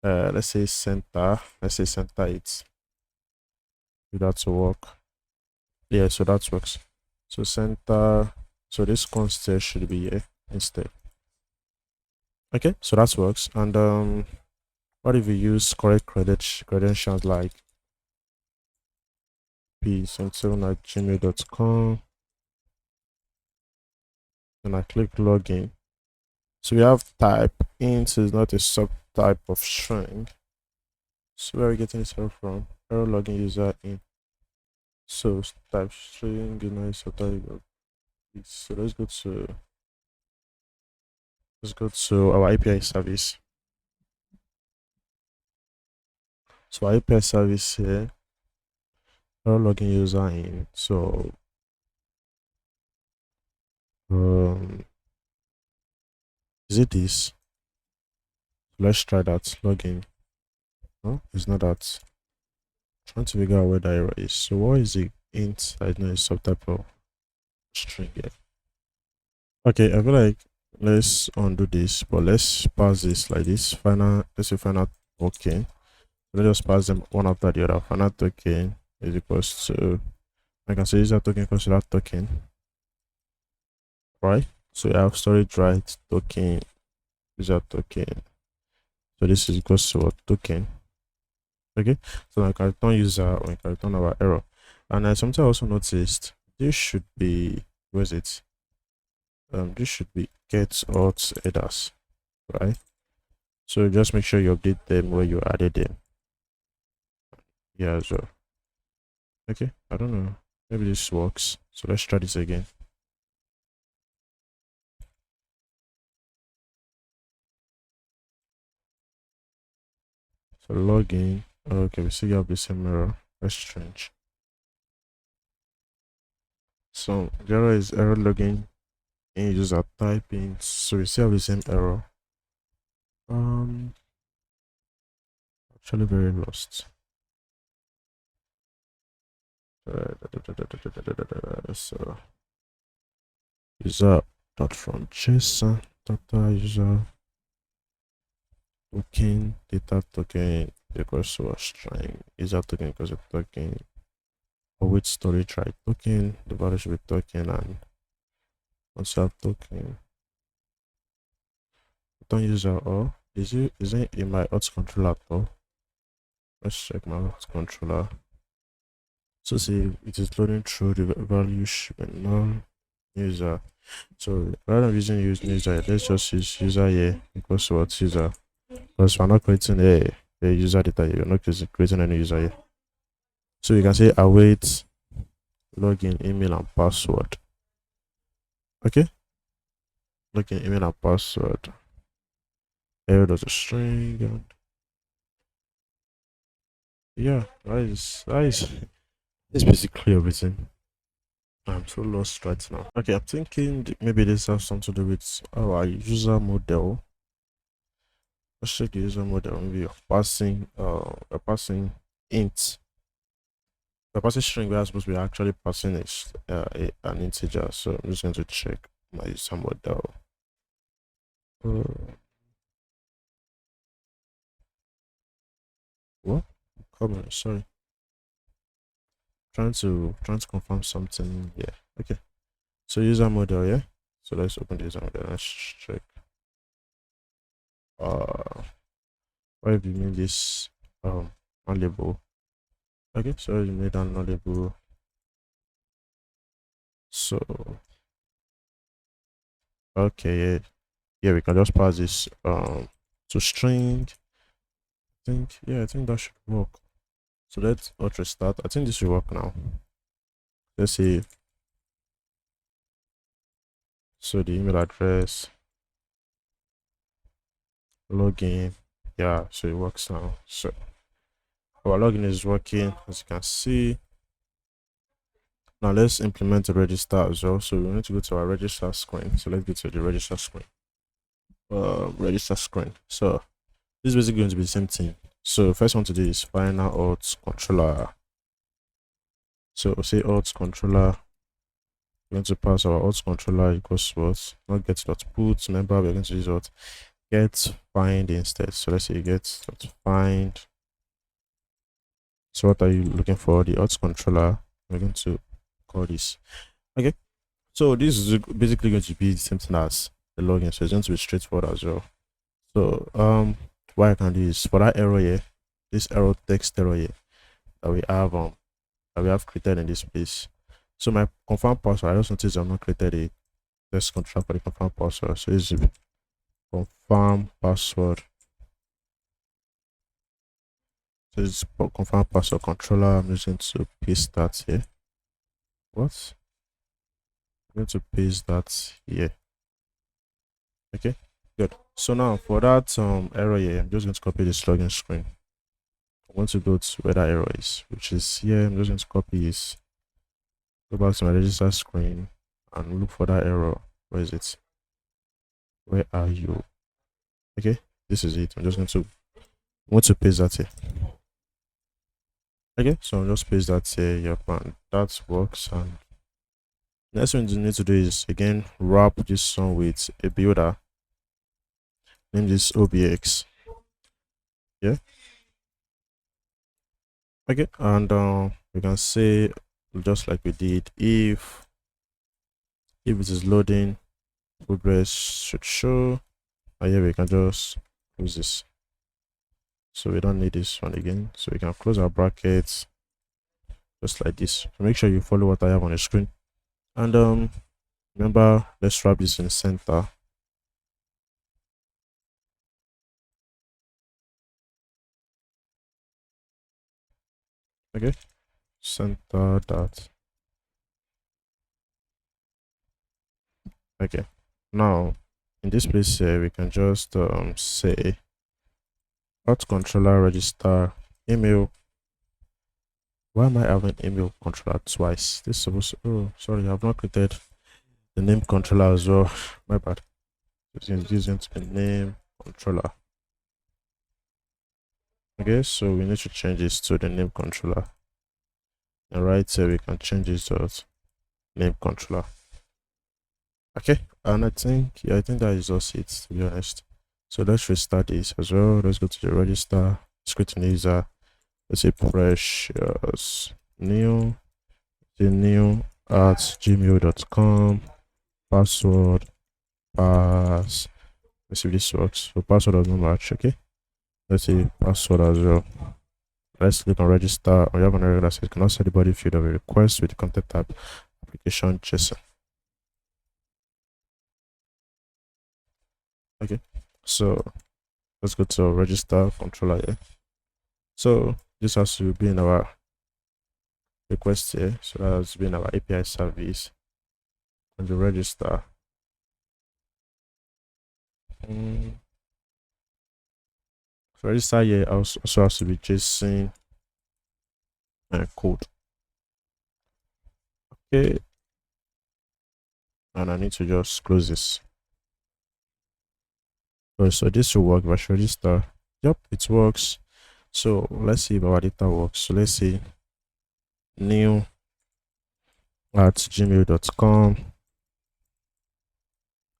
Let's say center. Let's say center it. Do that to work. Yeah, so that works. So center. So this constant should be here instead. Okay, so that works. And what if we use correct credentials like p77@gmail.com, and I click login. So we have type int is not a subtype of string. So where are we getting this error from? Error login user in. So type string is not a subtype of this. So let's go to our API service. So our API service here, error login user in. So is it this? Let's try that login. No, it's not that. Trying to figure out where the error is. So what is the int that is not a subtype of string here? Okay, I feel like let's undo this, but let's pass this like this. Final, let's say final token. Let's just pass them one after the other. Final token is equals to, I can say user token equals to that token, right? So I have storage right token, user token. So this is equals to a token. Okay, so I can return user or I can return our error. And something I also noticed, this should be, where is it? This should be get auth headers, right? So just make sure you update them where you added them. Yeah, so okay, I don't know, maybe this works. So let's try this again. So login. Okay, we see you have the same error. That's strange. So the error is error login in user typing. So we still have the same error. Actually very lost. So user dot from JSON data user token data token equals to a string user token equals a token await storage right token, the value should be token, and also have token don't user or is it in my auth controller at all? Let's check my auth controller. So see it is loading through the value should be null user. So rather than using user, let's just use user here equals to what user, because we're not creating a user data here, we're not creating any user here. So you can say await login email and password. Okay, login email and password. Error does a string. And yeah, that's basically everything. I'm so lost right now. Okay, I'm thinking maybe this has something to do with our user model. Let's check the user model. Maybe a passing int. The passing string we are supposed to be actually passing is an integer. So I'm just going to check my user model. What? Come on, sorry. Trying to confirm something. Yeah. Okay. So user model, yeah. So let's open the user model. Let's check. Why have you made this non-label? Okay, so you made a non-label. So okay, yeah, yeah, we can just pass this to string. I think that should work. So let's auto restart. I think this should work now. Let's see. So the email address, login, yeah, so it works now. So our login is working, as you can see. Now let's implement the register as well. So we need to go to our register screen. So let's go to the register screen. Register screen. So this is basically going to be the same thing. So first one to do is final auth controller. So we'll say auth controller. We're going to pass our auth controller equals what? Not get dot put. Remember, we're going to use what? Get find instead. So let's say get dot find. So what are you looking for? The auth controller. We're going to call this. Okay. So this is basically going to be the same thing as the login. So it's going to be straightforward as well. So what I can do is for that error here, this error text error here that we have created in this place. So my confirm password, I just noticed I've not created a test control for the confirm password. So this is confirm password. So this is confirm password controller. I'm just going to paste that here. What? I'm going to paste that here. Okay, good. So now for that error here, I'm just going to copy this login screen. I want to go to where that error is, which is here. I'm just going to copy this, go back to my register screen and look for that error. Where is it? Where are you? Okay, this is it. I'm just going to I want to paste that here. Okay, so I'll just paste that here. Yep, and that works. And next thing you need to do is again wrap this one with a builder. Name this OBX. Yeah. Okay, and we can say just like we did, if it is loading, progress should show. And here we can just close this. So we don't need this one again. So we can close our brackets just like this. So make sure you follow what I have on the screen. And remember, let's wrap this in center. Okay, center that. Okay, now in this place here we can just say auth controller register email. Why am I having email controller twice? This is supposed to, oh sorry, I've not created the name controller as well. My bad. This is going to be name controller. Okay, so we need to change this to the name controller. And right here we can change this to name controller. Okay, and I think that is just it, to be honest. So let's restart this as well. Let's go to the register, create a user. Let's say precious new, the new at gmail.com, password, pass. Let's see if this works. So password does not match. Okay, let's say password as well. Let's click on register. Or you have an error that says cannot set the body field of a request with the content type application JSON. Okay, so let's go to register controller here. So this has to be in our request here. So that has been our API service and the register. So register here also has to be JSON code. Okay, and I need to just close this. So this will work. If I should register, yep, it works. So let's see if our data works. So let's say new at gmail.com.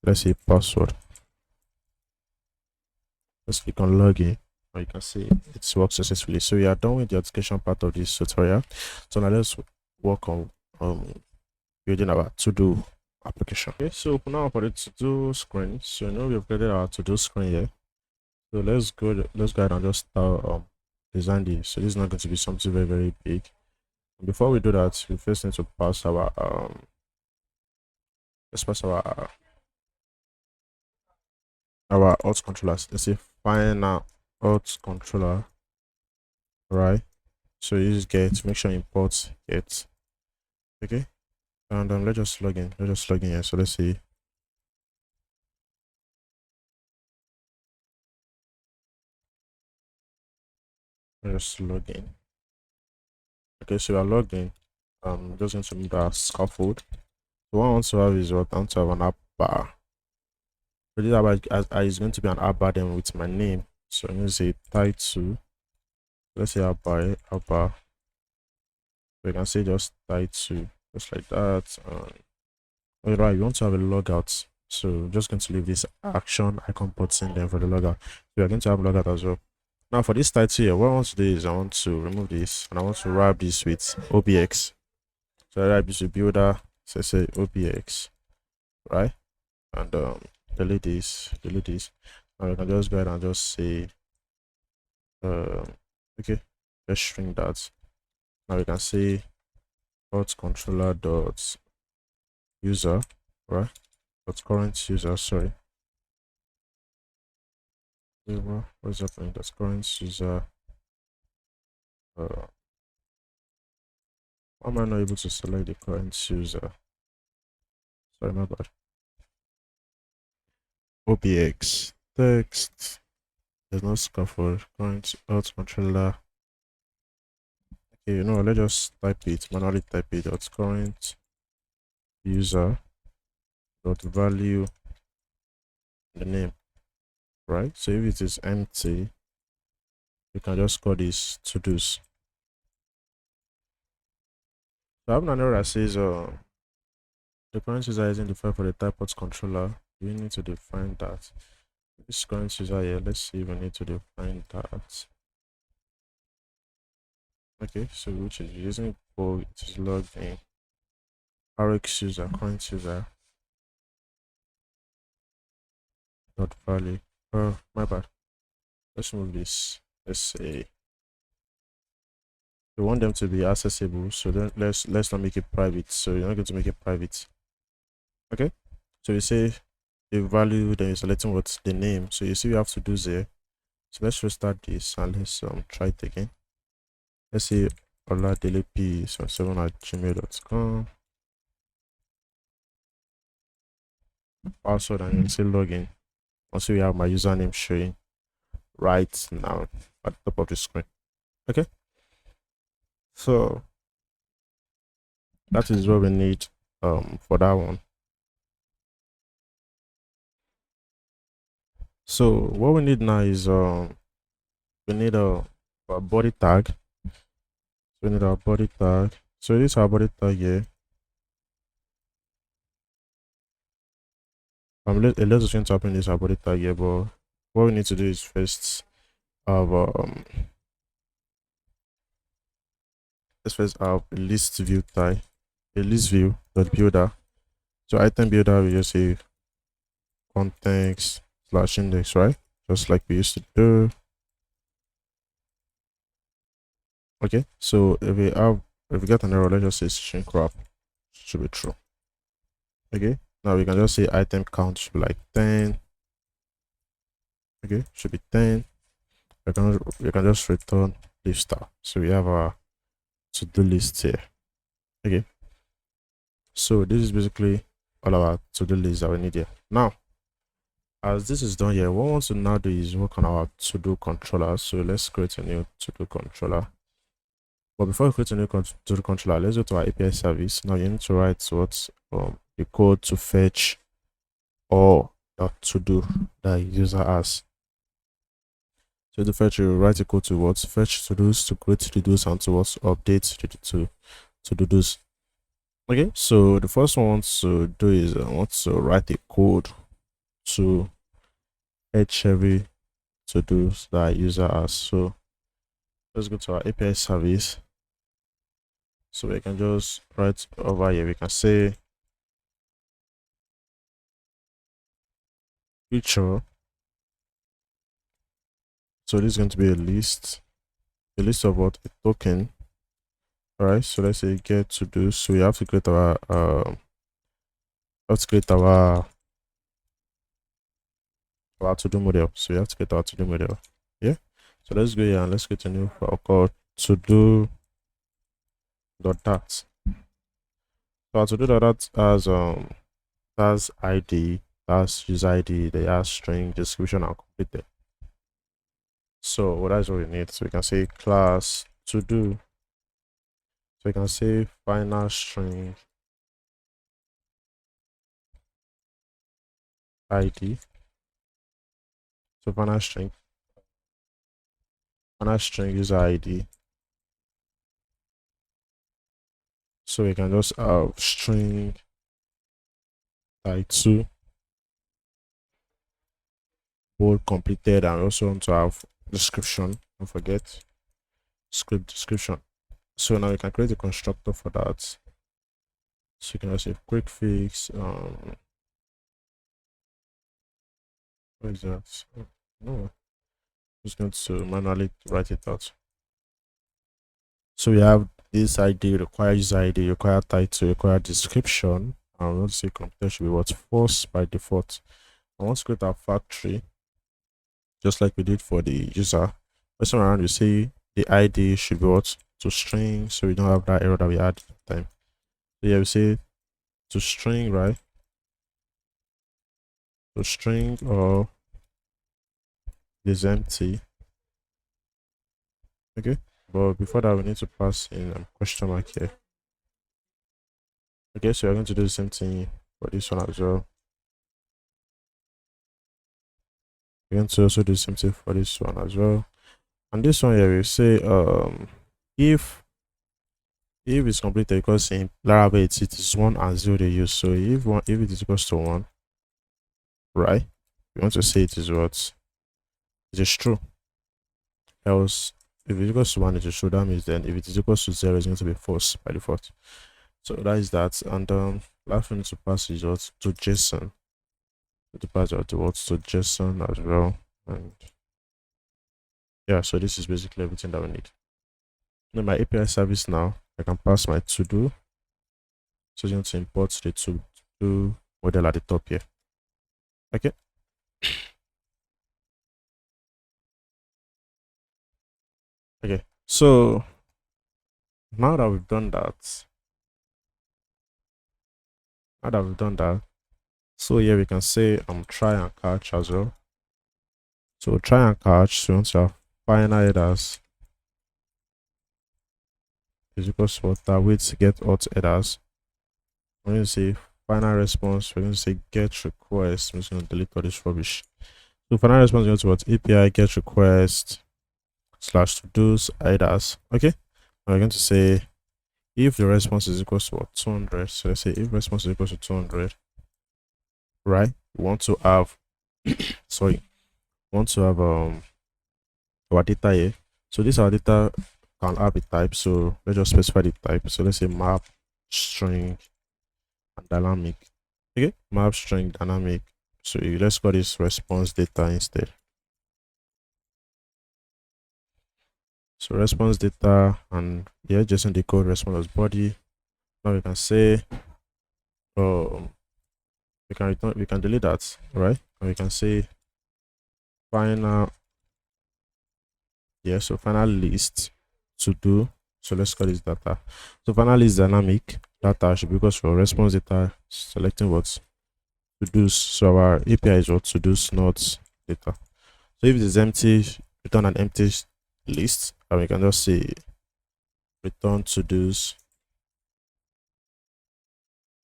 Let's say password. Let's click on login. Or you can see it's worked successfully. So we are done with the authentication part of this tutorial. So now let's work on building our to-do application. Okay, so now for the to-do screen. So now we've created our to-do screen here. So let's go ahead and just start design this. So this is not going to be something very, very big. Before we do that, we first need to pass our let's pass our auth controllers. Let's say final auth controller, right? So use get, make sure import get. Okay, and let's just log in. Here. So let's see. Let's just log in. Okay, so we are logged in. Just going to move our scaffold. So what I want to have is what I want to have an app bar. So this app bar is going to be an app bar then with my name. So I'm going to say title. Let's say app bar. So you can say just title, just like that. Alright, you want to have a logout. So I'm just going to leave this action icon button then for the logout. So you're going to have logout as well. Now for this title here, what I want to do is I want to remove this and I want to wrap this with OBX. So I wrap this with builder, so say OBX, right? And delete this. Now you can just go ahead and just say okay, let's shrink that. Now we can say auth controller dot user, right? Dot current user, sorry. What's happening? That's current user. Why am I not able to select the current user? Sorry, my bad. OBX text. There's no scaffold. Current auth controller. Okay, you know, let's just type it, manually type it. Dot current user dot value the name, right? So if it is empty, you can just call this to dos. So I have an error that says the current user isn't defined for the type of controller. We need to define that. This current user here, let's see if we need to define that. Okay, so which is using for it is logged in. RX user, current user, not value. Oh, my bad. Let's move this. Let's say we want them to be accessible, so then let's not make it private. So you're not going to make it private. Okay. So you say the value, then you're selecting what's the name. So you see you have to do there. So let's restart this and let's try it again. Let's say oladelepi77@gmail.com. Password, and you say login. Also, we have my username showing right now at the top of the screen. Okay. So that is what we need for that one. So what we need now is we need a body tag. So we need our body tag. So this is our body tag here. A lot is going to happen in this our body tag here, but what we need to do is first have let's first have a list view tag, a list view dot builder. So item builder, we just say context / index, right? Just like we used to do. Okay, so if we get an error, let's just say string crop should be true. Okay, now we can just say item count should be like 10. Okay, should be 10. We can just return list star. So we have our to-do list here. Okay, so this is basically all our to-do list that we need here. Now, as this is done here, what we want to now do is work on our to-do controller. So let's create a new to-do controller. But before we create a new to-do controller, let's go to our API service. Now you need to write what the code to fetch or to-do that user has. So to fetch, you write a code to what fetch to-dos, to create to-dos, and to what update to-dos. Okay, so the first one I want to do is I want to write a code to fetch every to-dos that user has. So let's go to our API service. So we can just write over here. We can say feature. So this is going to be a list of what a token. All right. So let's say get to do. So we have to create our to do model. So we have to create our to do model. Yeah. So let's go here and let's create a new file called to do .dat. So to do .dat has ID, has user ID, they have string, description, and completed. So what is what we need? So we can say class to do. So we can say final string ID. So final string user ID. So we can just have string type2 bold completed, and also want to have description. Don't forget script description. So now we can create a constructor for that. So you can just say quick fix. What is that? No, I'm just going to manually write it out. So we have this ID, require user ID, require title, require description. I want to say computer should be what false by default. I want to create a factory just like we did for the user. This time around, we say the ID should be what to string, so we don't have that error that we had at the time. So yeah, we say to string, right? To string or is empty. Okay, but before that, we need to pass in a question mark here. Okay, so we're going to do the same thing for this one as well. We're going to also do the same thing for this one as well. And this one here we say if it's completed, because in Laravel it is 1 and 0 they use. So if it is equals to 1, right, we want to say it is what? It is true. Else, if it is equals to 1, it is true. That means then if it is equals to 0, it's going to be false by default. So that is that. And last one to pass is what? To JSON. To pass out to what? To JSON as well. And yeah, so this is basically everything that we need. Then my API service now, I can pass my to do. So I'm going to import the to do model at the top here. Okay. Okay. So now that we've done that, so here we can say try and catch as well. So try and catch, so once you have final headers is equals to what that wait to get auth headers. We're going to say final response, we're going to say get request. I'm just going to delete all this rubbish. So final response is going to what? API get request slash to do's headers. Okay. We're going to say if the response is equals to what? 200. So let's say if response is equals to 200, right? We want to have sorry, want to have our data here. So this our data can have a type. So let's just specify the type. So let's say map string and dynamic. Okay, map string dynamic. So let's call this response data instead. So response data, and yeah, just in the code response as body. Now we can say we can return, we can delete that, right? And we can say final, yeah, so final list to do. So let's call this data. So final list dynamic data should be equals for response data selecting what to do. So our API is what to do, not data. So if it is empty, return an empty list, and we can just say return to do's.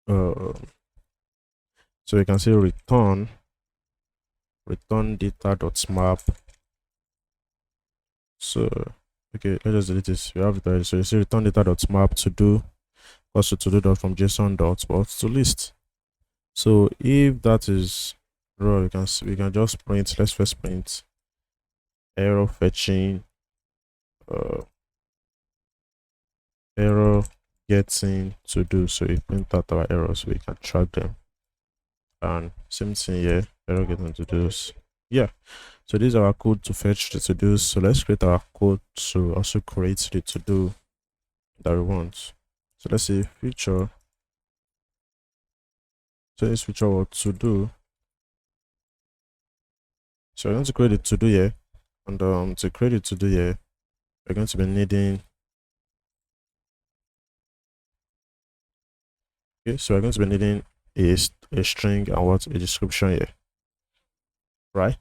So we can say return data.map. So okay, let's just delete this. We have it already. So you say return data.map to do, also to do dot from JSON dot what to list. So if that is raw, we can just print. Let's first print error fetching, error getting to do. So we print out our errors so we can track them. And same thing here, error getting to do's. Yeah. So this is our code to fetch the to do. So let's create our code to also create the to do that we want. So let's say feature. So this feature what to do. So we're going to create it to do here. And to create it to do here, we're going to be needing, okay, so we're going to be needing a string and what a description here. Right?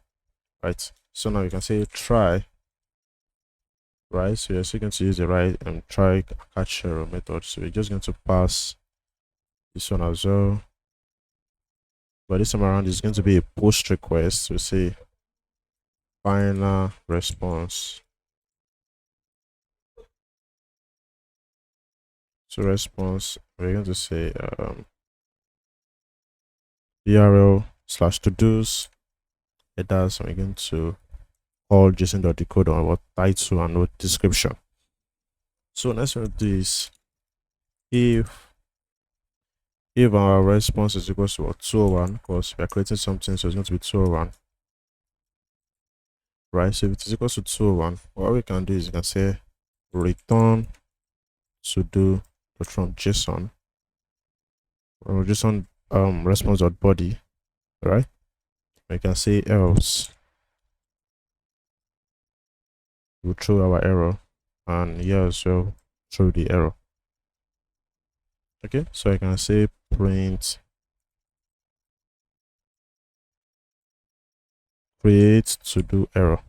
So now you can say try, right? So you're still going to use the right and try catch error method. So we're just going to pass this one as well. But this time around is going to be a post request. So say final response. So response, we're going to say URL slash to do's headers, and we're going to call JSON.decode on what title and what description. So next one is if our response is equal to what 201, because we are creating something, so it's going to be 201. Right, so if it is equal to 201, what we can do is you can say return to do from JSON or JSON response.body, right? We can say else we'll throw our error, and here as well throw the error. Okay, so I can say print create to do error.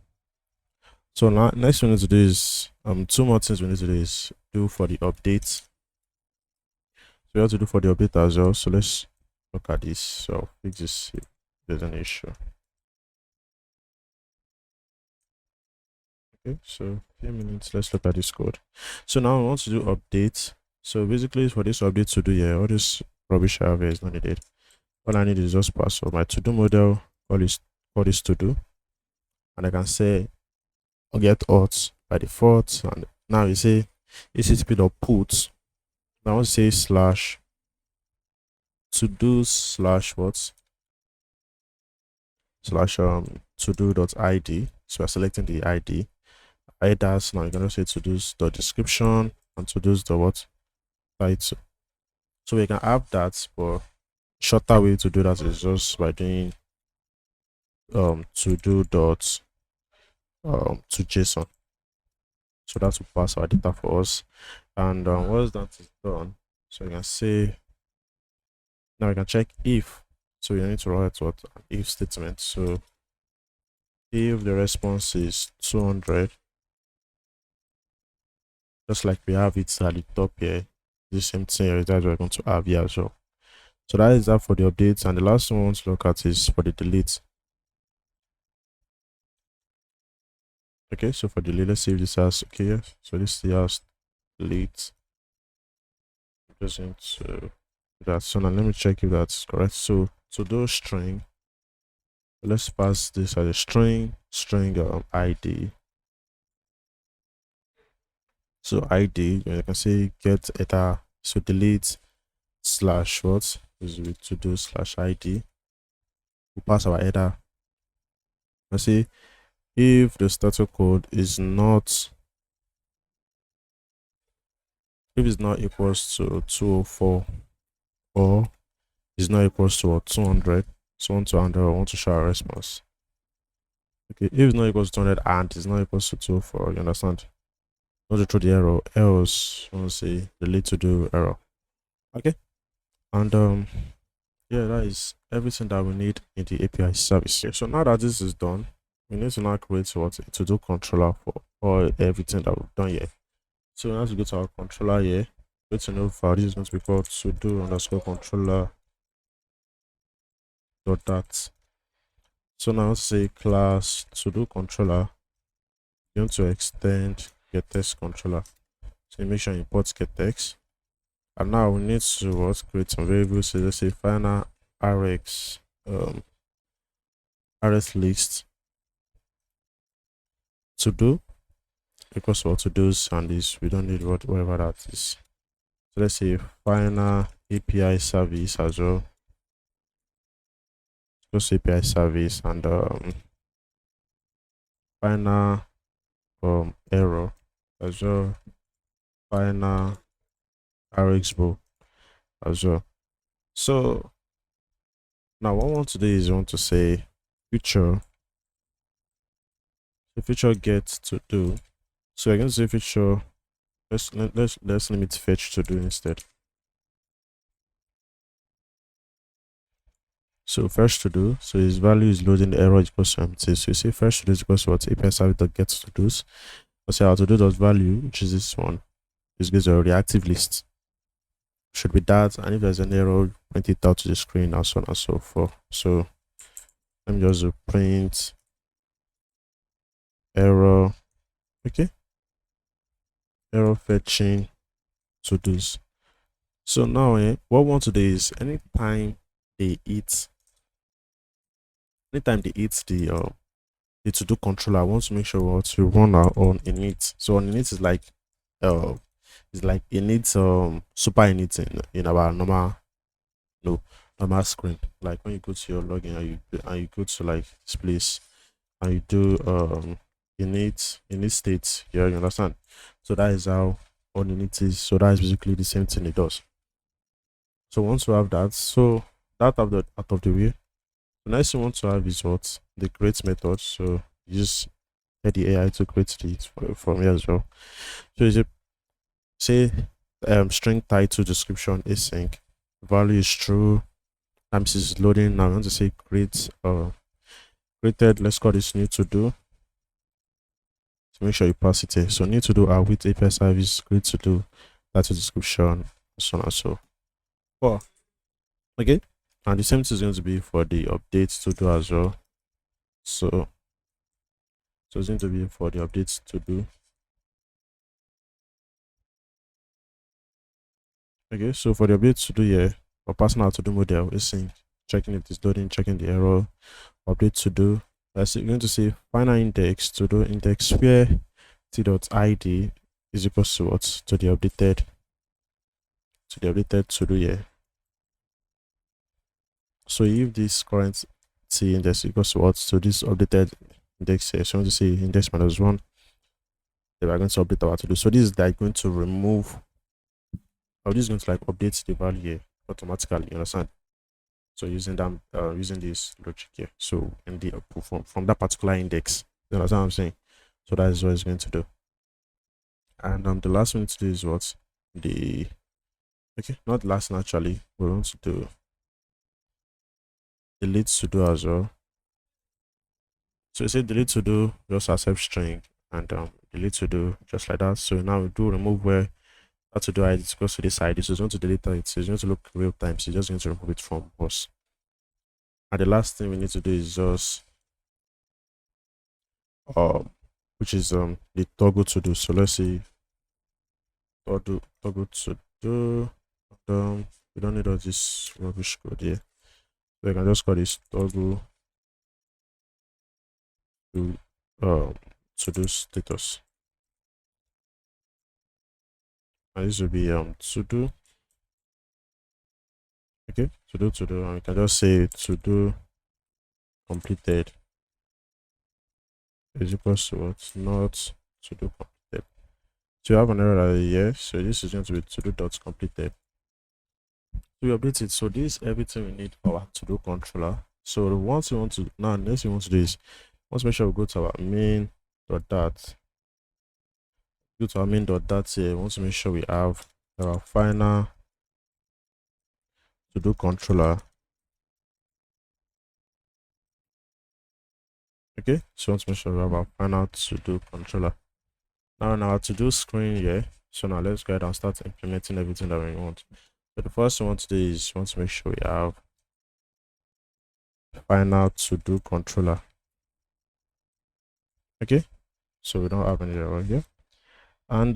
So now next we need to do is two more things we need to do is do for the update. So we have to do for the update as well. So let's look at this. So fix this if there's an issue. Okay, so few minutes, let's look at this code. So now I want to do update. So basically for this update to do here, all this rubbish I have here is not needed. All I need is just pass my to-do model, call this to do, and I can say get auth by default, and now you say http.put. Now I want to say slash to do slash what slash to do.id. So we're selecting the ID. IDAS, now you can also say to do the description and to do the what title. So we can have that, but shorter way to do that is just by doing to do dot to JSON. So that will pass our data for us. And once that is done, so you can say now we can check if. So you need to write what an if statement. So if the response is 200, just like we have it at the top here, the same thing that we're going to have here as well. So that is that for the updates. And the last one we want to look at is for the delete. Okay, so for delete, let's see if this has okay. Yes. So this has delete. Just need to that. So now let me check if that's correct. So to do string, let's pass this as a string ID. So ID, you can say get header. So delete slash what is with to do slash ID. We pass our header. Let's see if the static code is not equals to 204 or is not equals to 200. So 200, I want to show a response. Okay, if it's not equals to 200 and it's not equals to 204, you understand? Not to throw the error, else I want to say delete to do error. Okay, and yeah, that is everything that we need in the API service. Okay, so now that this is done, we need to now create what to do controller for all everything that we've done here. So we have to go to our controller here. Go to new file. This is going to be called sudo underscore controller dot that. So now say class to do controller. You want to extend get text controller. So you make sure you import get text. And now we need to what create some variables. So let's say final rx rs list to do because what to do's and this we don't need whatever that is. So let's say final API service as well. Just API service and final error as well. Final rxbo as well. So now what I want to do is I want to say feature. The feature gets to do. So I can say feature. Let's limit fetch to do instead. So first to do, so his value is loading the error equals to empty. So you say first to do is equals to what API service that gets to do's. Let's say how to do dot value, which is this one. This gives a reactive list. Should be that, and if there's an error, print it out to the screen and so on and so forth. So let me just do print error. Okay. Error fetching to do's. So now what we want to do is anytime they hit the to do controller, I want to make sure we want to run our own init. So on init is like init super init in our normal screen. Like when you go to your login and you go to like this place and you do init state, yeah, you understand? So that is how on init is. So that is basically the same thing it does. So once we have that, so that out of the way, the next thing we want to have is what the create method. So use the AI to create it from here as well. So is it say string title description async, value is true, times is loading. Now I want to say create created, let's call this new to do. So make sure you pass it here. So new to do with API service, create to do, title description, so on and so forth. Okay, and the same thing is going to be for the update to do as well. So So it's going to be for the updates to do. Okay, so for the updates to do here, for passing out to do model, it's saying checking if it's loading, checking the error, update to do. That's going to say final index to do index where t.id is equals to what? To the updated to do here. So if this current t index equals to what? So this updated index here, so I want to say index minus one, then we're going to update our to do. So this is like going to remove, or this is going to like update the value here automatically, you understand? So using them, using this logic here. So in the from that particular index, you understand what I'm saying? So that is what it's going to do. And the last one to do is what? The okay, not last naturally. We want to do delete to do as well. So you say delete to do just accept string and delete to do just like that. So now we do remove where that to do ID goes to this ID. So it's going to delete it. So it's going to look real time. So it's just going to remove it from us. And the last thing we need to do is just which is the toggle to do. So let's see toggle to do. We don't need all this rubbish code here. So you can just call this toggle to do status. And this will be to do. Okay, to do, and we can just say to do completed is equals to what? Not to do completed. So you have an error here. So this is going to be to do dot completed. So we update it. So this is everything we need for our to do controller. So once you want to now, next thing we want to do is let's make sure we go to our main dot dat. Go to our main dot dat here. We want to make sure we have our final to do controller. Okay, so we want to make sure we have our final to do controller. Now in our to do screen here, so now let's go ahead and start implementing everything that we want. So the first thing we want to do is we want to make sure we have final to do controller. Okay, so we don't have any error here. And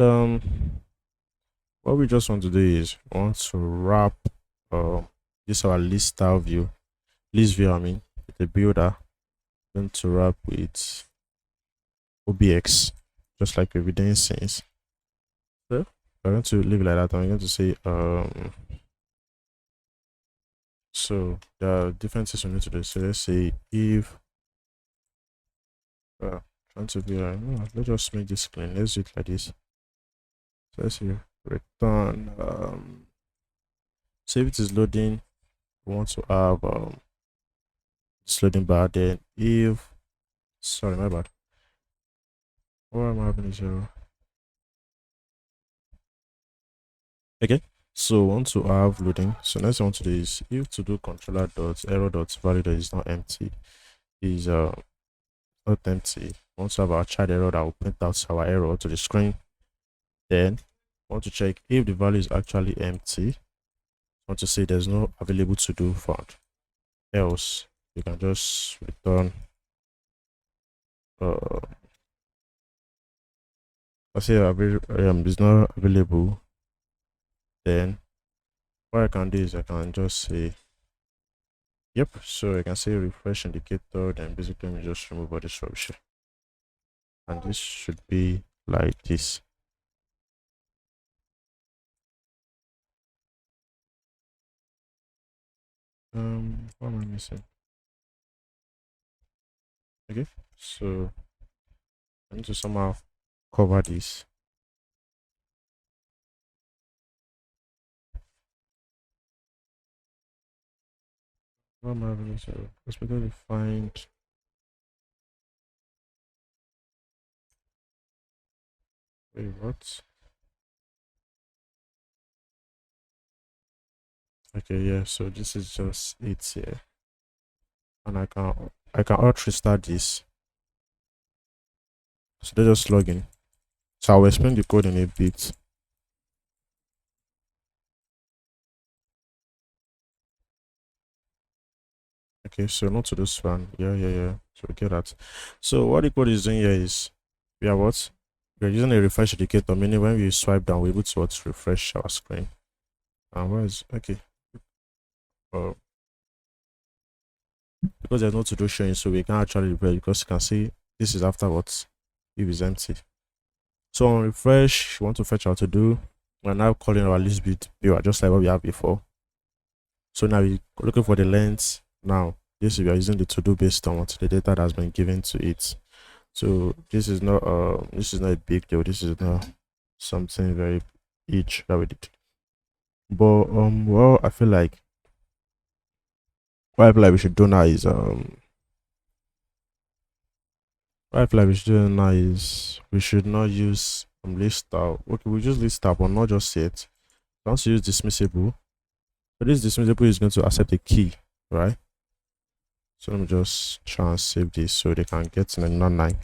what we just want to do is we want to wrap this our list style view, list view, I mean, with the builder, going to wrap with obx, just like we've been doing since. So we're going to leave it like that. I'm going to say so there are different things we need to do. So let's say if trying to be like, let's just make this clean. Let's do it like this. So let's see return so if it is loading, we want to have this loading bar. Then if sorry, my bad. Why am I having a 0? Okay, so we want to have loading. So next I want to do is if to do controller dot error dot value that is not empty is not empty. We want to have our child error that will print out our error to the screen. Then we want to check if the value is actually empty. I want to say there's no available to do found. Else you can just return I say is not available. Then what I can do is I can just say yep. So I can say refresh indicator, then basically we just remove all this rubbish, and this should be like this. What am I missing? Okay, so I need to somehow cover this. What am I having? So let's better find. Wait, what? Okay, yeah. So this is just it here, and I can auto restart this. So they just log in. So I'll explain the code in a bit. Okay, so not to this one. Yeah. So we get that. So what the code is doing here is we are what? We're using a refresh indicator, meaning when we swipe down, we're able to what? Refresh our screen. And what is okay? Uh, because there's no to do showing, so we can actually refresh because you can see this is after what if is empty. So on refresh, we want to fetch our to do. We're now calling our list viewer just like what we have before. So now we're looking for the length. Now this we are using the to do based on what the data that has been given to it. So this is not a big deal. This is not something very huge that we did. But well, I feel like what I feel like we should do now is what I feel like we should do now is we should not use list style. Okay, we use list style, but not just set. We want to use dismissible. So this dismissible is going to accept a key, right? So let me just try and save this so they can get in a non-9.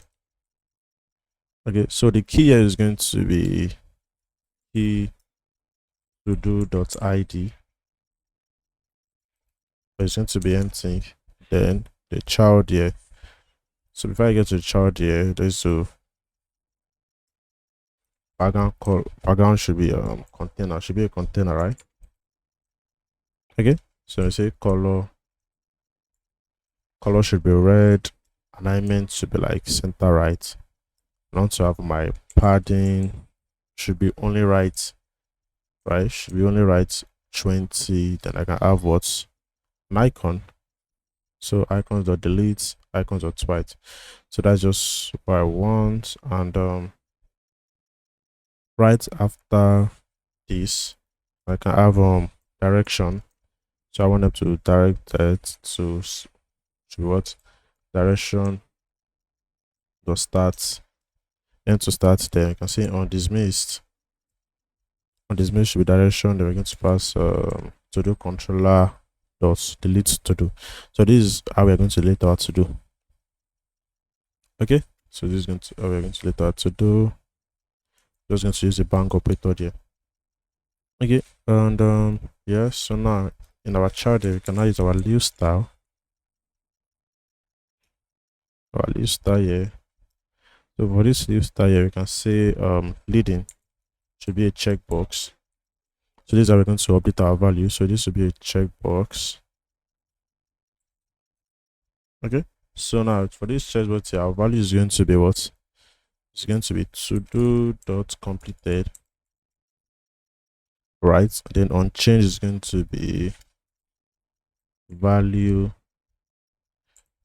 Okay, so the key here is going to be key to do.id. It's going to be empty. Then the child here. So before I get to the child here, there's a background should be container, should be a container, right? Okay, so I say color should be red, alignment should be like center right. I want to have my padding should be only right, should be only right 20. Then I can have what's an icon. So icons.delete, icons.white. So that's just what I want. And right after this, I can have direction. So I want them to direct it to what direction the start and to start there. You can see on dismissed. On dismissed should be direction. Then we're going to pass to do controller dot delete to do. So this is how we're going to delete our to do. Okay, so this is going to how we're going to delete our to do. Just going to use the bank operator there. Okay, and yeah, so now in our chart we can now use our leave style. Our leave style here. So for this leave style here, we can say leading should be a checkbox. So this is how we're going to update our value. So this will be a checkbox. Okay, so now for this checkbox here, our value is going to be what? It's going to be to do dot completed, right? Then on change is going to be value.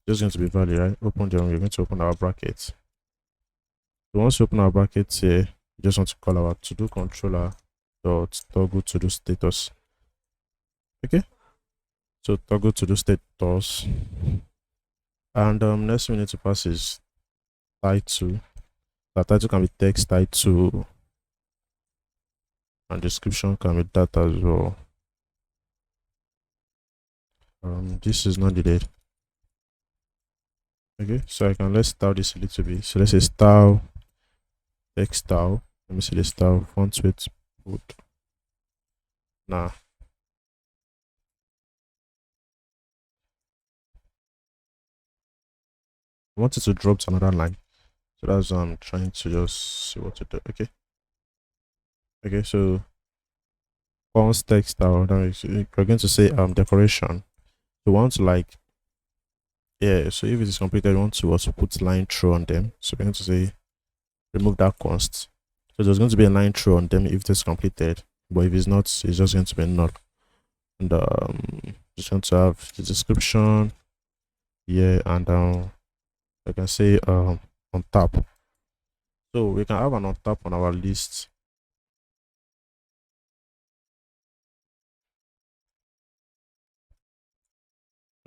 Just going to be value, right? Open the we're going to open our brackets. So once you open our brackets here, you just want to call our to do controller dot toggle to do status. Okay, so toggle to do status, and next we need to pass is title. That title can be text, title, and description can be that as well. This is not needed. Okay, so let's style this a little bit. So let's say style text style. Let me see the style font width bold. Nah. I want it to drop to another line. So that's I'm trying to just see what to do. Okay. Okay, so font text style. We're going to say decoration. We want to like so if it is completed, we want to also put line through on them. So we're going to say remove that const. So there's going to be a line through on them if it's completed, but if it's not, it's just going to be null. And just going to have the description here, and I can say on top. So we can have an on top on our list.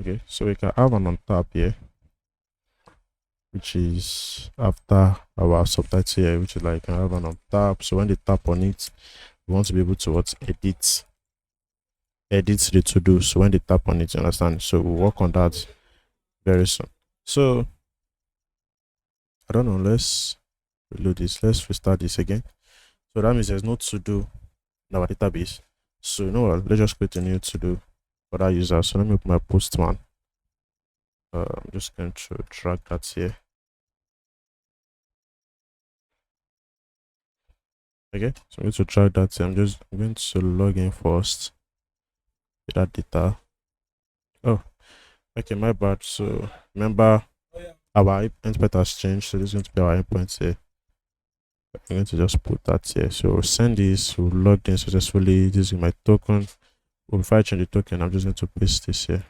Okay, so we can have an on top here, which is after our subtitle here, which is like I have an on top. So when they tap on it, we want to be able to edit the to do. So when they tap on it, you understand? So we'll work on that very soon. So I don't know, let's reload this, let's restart this again. So that means there's no to do in our database. So you know what, let's just create a new to do for that user. So let me open my postman. I'm just going to drag that here. Okay, so I'm going to drag that here. I'm going to log in first with that data. Oh, okay, my bad. So remember our endpoint has changed, so this is going to be our endpoint here. I'm going to just put that here. So send this, we'll log in successfully. This is my token. Well, if I change the token, I'm just going to paste this here.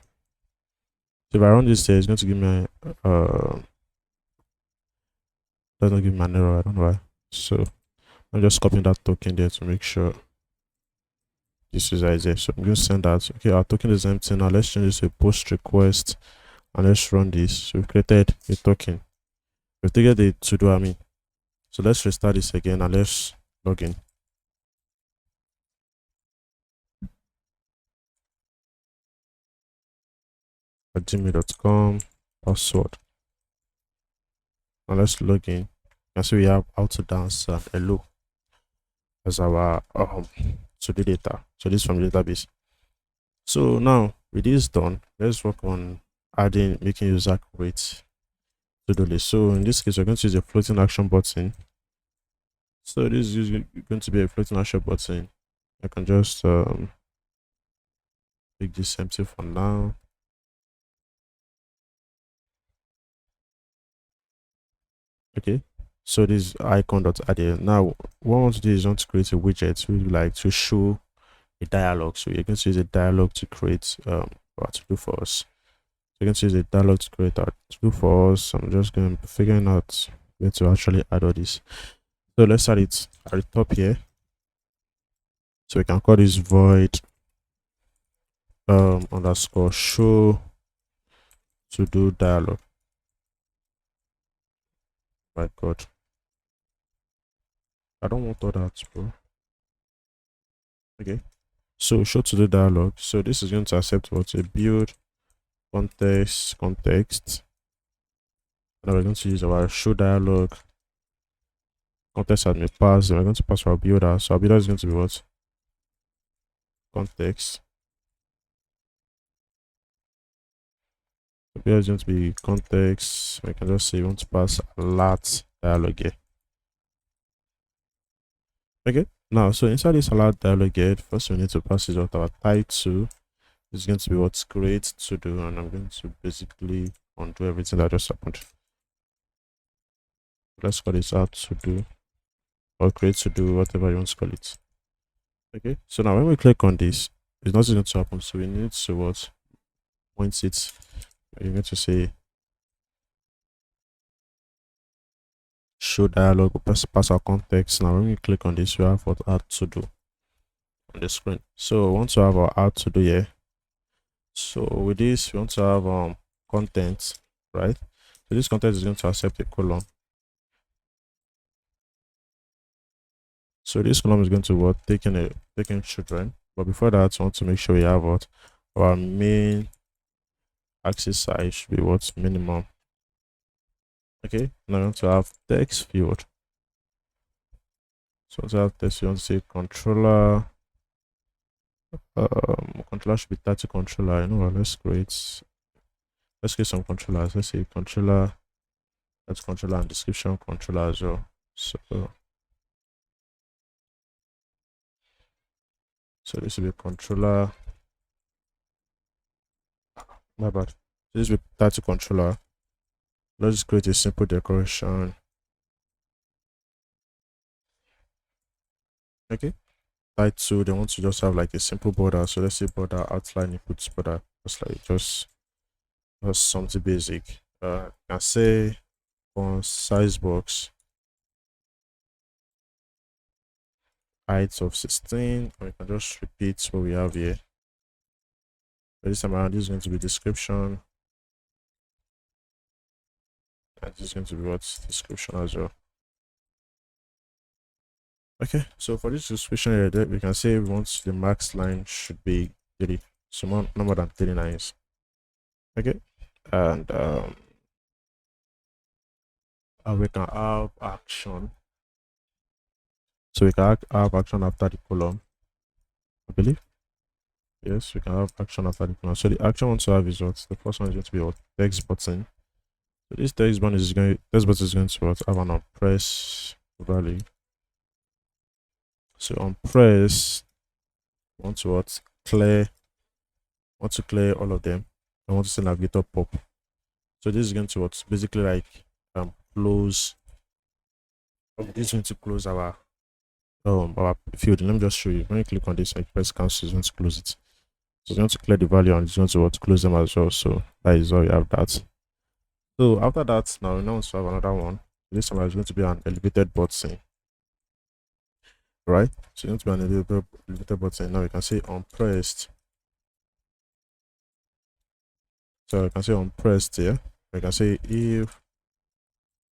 So if I run this here, it's going to give me doesn't give me an error. I don't know why. So I'm just copying that token there to make sure this user is here. So I'm going to send that. Okay, our token is empty now. Let's change this to a post request and let's run this. So we've created a token. We've taken the to do admin. So let's restart this again and let's log in. At gmail.com password. Now let's log in. And so we have auto dance and hello as our to the data. So this from the database. So now with this done, let's work on making user create to-do list. So in this case, we're going to use a floating action button. So this is going to be a floating action button. I can just make this empty for now. Okay, so this icon.add. Now what I want to do is want to create a widget. We would like to show a dialog. So you're going to use a dialog to create what to do for us. So you're going to use a dialog to create our to do for us. I'm just going to be figuring out where to actually add all this. So let's add it at the top here. So we can call this void underscore show to do dialog. My god, I don't want all that, bro. Okay, so show to do dialog. So this is going to accept what a build context. Now we're going to use our show dialog context admin pass, and we're going to pass our builder. So our builder is going to be what? Context. The builder is going to be context. We can just say we want to pass alert dialog here. Okay, now so inside this alert dialog here, first we need to pass is what our title is going to be what's create to do, and I'm going to basically undo everything that just happened. Let's call this out to do or create to do, whatever you want to call it. Okay, so now when we click on this, it's not going to happen. So we need to what point it. You're going to say show dialog or pass our context. Now when we click on this, we have what add to do on the screen. So we want to have our add to do here. So with this, we want to have content, right? So this content is going to accept a column. So this column is going to what taking children. But before that, we want to make sure we have what our main axis size should be what minimum. Okay, now we want to have text field. So to have text, you want to say controller. Controller should be 30 controller. You know what? Let's create some controllers. Let's say controller. That's controller and description controller as well. So this will be controller. My bad. This will be 30 controller. Let's just create a simple decoration. Okay. Title, they want to just have like a simple border. So let's say border outline inputs border. Just something basic. I can say on size box height of 16. And we can just repeat what we have here. But this time around, this is going to be description. And this is going to be what description as well. Okay, so for this description area, we can say we want the max line should be 30, so no more than 30 lines. Okay, and we can have action. So we can have action after the column, I believe. Yes, we can have action after the command. So the action we want to have is what? The first one is going to be what? Text button. So this text button is going to what? Have an on press value. So on press, want to what? Want to clear all of them. I want to say navigator pop. So this is going to what? Basically like close. This is going to close our field. Let me just show you. When you click on this and press cancel, it's going to close it. So it's going to clear the value and it's going to what? Close them as well. So that is all you have that. So after that, now we now want to have another one. This one is going to be an elevated button, right? So it's going to be an elevated button. Now we can say on pressed. So I can say on pressed here. I can say if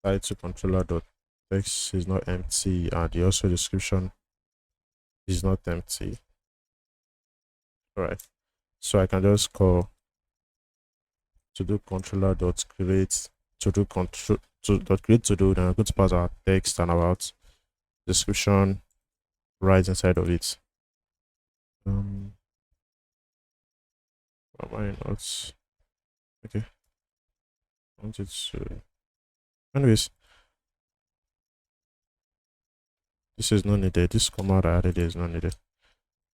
title controller dot text is not empty and the also description is not empty. All right. So I can just call to do controller dot create to do control to dot create to do. Then I'm going to pass our text and about description right inside of it. Am I not okay? I wanted to. Anyways, this is not needed. This command I added is not needed,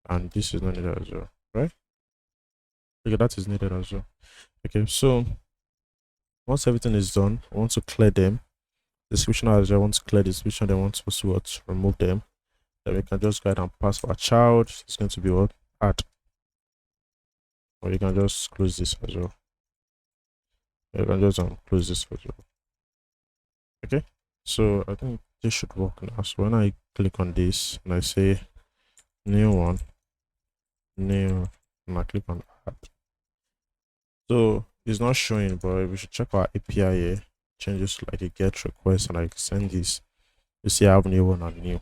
and this is not needed as well, right? Okay, that is needed as well. Okay, so once everything is done, I want to clear them. Description as well. I want to clear the description. Then I want to what remove them. Then we can just go ahead and pass our child. It's going to be what add, or you can just close this as well. You can just close this as well. Okay, so I think this should work now. So when I click on this and I say new one, new, and I click on add. So it's not showing, but we should check our API here. Changes like a get request and I send this. You see I have new one and new.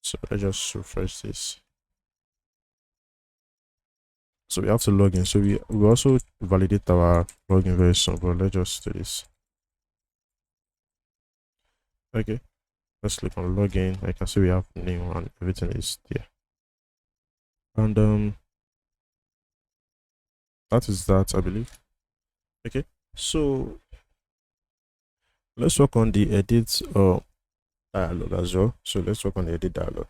So let's just refresh this. So we have to log in. So we also validate our login very soon, but let's just do this. Okay, let's click on login. I can see we have new and everything is there. And that is that, I believe. Okay, so let's work on the edit dialog as well. So let's work on the edit dialog.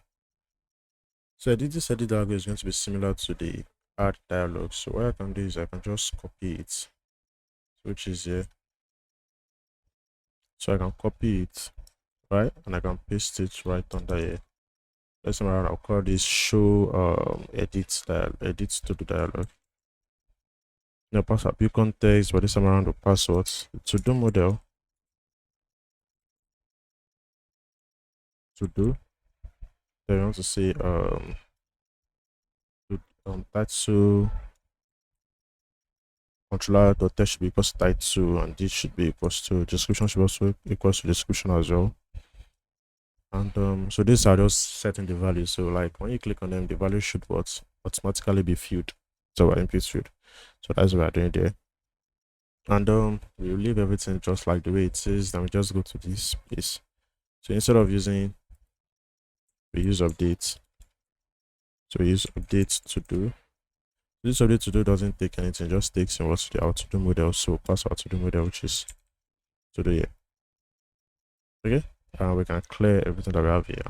So this edit dialog is going to be similar to the add dialog. So what I can do is I can just copy it, which is here. So I can copy it, right, and I can paste it right under here. Let's around. I'll call this show edit to the dialog. Now pass up view context, but this time around the passwords to do model to do. Then we want to say title controller dot text should be equals to title and this should be equals to description should also equals to description as well. And so these are just setting the value. So like when you click on them, the value should what automatically be filled. So our input field. So that's what we're doing there. And we leave everything just like the way it is. Then we just go to this place. So instead of using, we use update. So we use update to do. This update to do doesn't take anything, just takes in what's the to do model. So pass our to do model, which is to do here. Okay, and we can clear everything that we have here,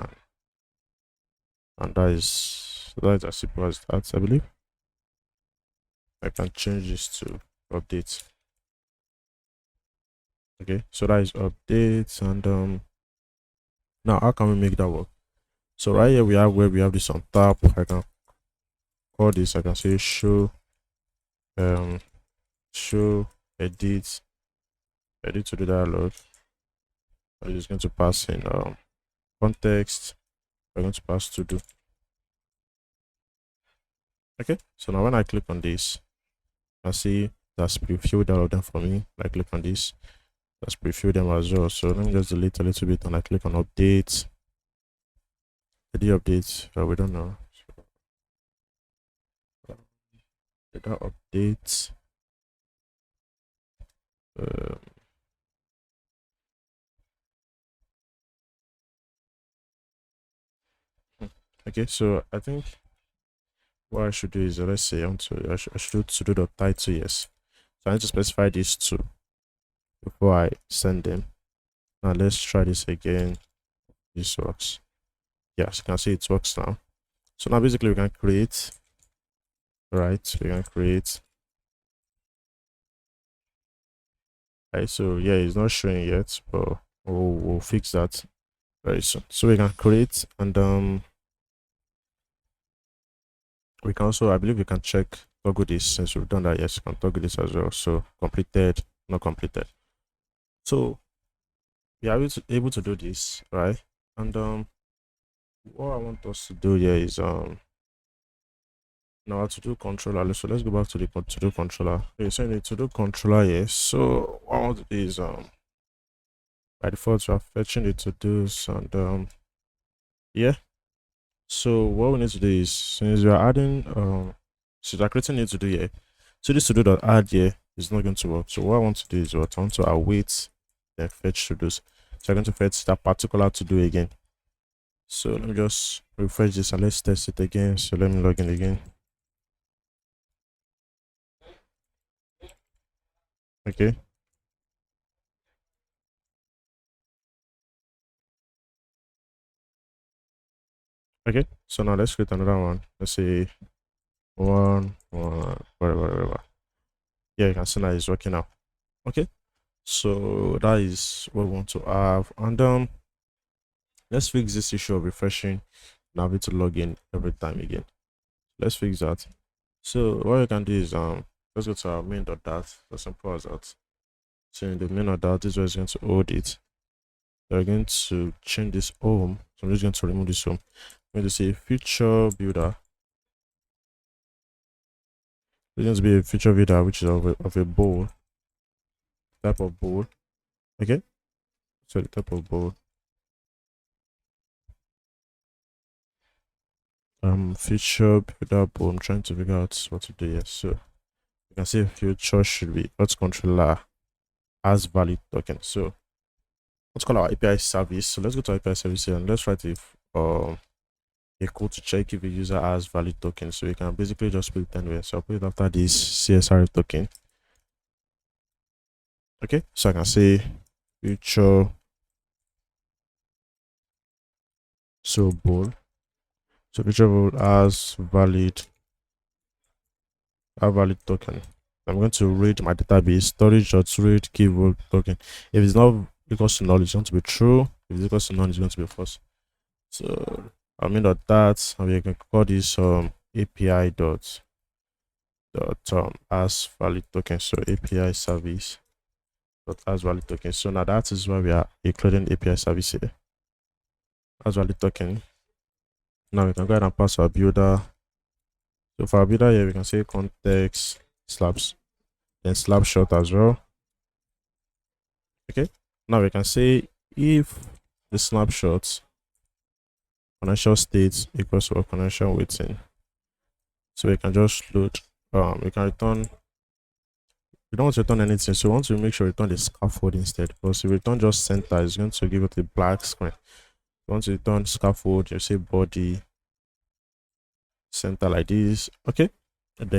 and that is as simple as that, I believe. I can change this to update. Okay, so that is update. And now how can we make that work? So right here we have where we have this on top. I can call this, I can say show show edit to the dialog. I'm just going to pass in context. We're going to pass to do. Okay, so now when I click on this, I see that's pre-filled all of them for me. I click on this, that's pre-filled them as well. So let me just delete a little bit and I click on update. Did the update? We don't know. So, did that update? Okay, so I think what I should do is let's say I should do the title, yes. So I need to specify these two before I send them. Now let's try this again. This works. Yes, you can see it works now. So now basically we can create, right? We can create. Right, so yeah, it's not showing yet, but we'll fix that very soon. So we can create, and we can also, I believe we can check toggle this. Since we've done that, yes, we can toggle this as well. So completed, not completed. So we are able to do this, right? And what I want us to do here is now to do controller. So let's go back to the to do controller. Okay, so the to do controller here. So what I want to do is by default we are fetching the to dos, and yeah. So what we need to do is, since we are adding since we are creating it to do here, so this to do dot add here is not going to work. So what I want to do is what I want to await the fetch to dos. So I'm going to fetch that particular to do again. So let me just refresh this and let's test it again. So let me log in again. Okay. Okay. So now let's create another one. Let's say whatever. Yeah, you can see now it's working now. Okay. So that is what we want to have. And let's fix this issue of refreshing now having to log in every time again. Let's fix that. So what you can do is let's go to our main.dat. As simple as that. So in the main.dat, this is where it's going to hold it. We're going to change this home. So I'm just going to remove this home. I'm going to say feature builder. It's going to be a feature builder which is of a bowl. Type of bowl. Okay. So the type of bowl. Feature builder bowl. I'm trying to figure out what to do here. So you can see future should be auth controller as valid token. So let's call our API service. So let's go to API service here and let's write if a code to check if a user has valid token. So you can basically just put it anywhere. So I'll put it after this CSR token. Okay, so I can say future so bool. So future bool has valid token. I'm going to read my database storage.read key vault token. If it's not equals to null, it's going to be true. If it's equals to none, it's going to be false. So I mean that and we can call this API dot as valid token. So API service dot as valid token. So now that is why we are including API service here as valid token. Now we can go ahead and pass our builder. So for our builder here, we can say context slabs, then slab short as well. Okay. Now we can say if the snapshot financial state equals to a financial waiting. So we can just load. We can return. We don't want to return anything, so we want to make sure we return the scaffold instead. Because if we return just center, it's going to give it a black screen. We want to return scaffold. You say body center like this. Okay. And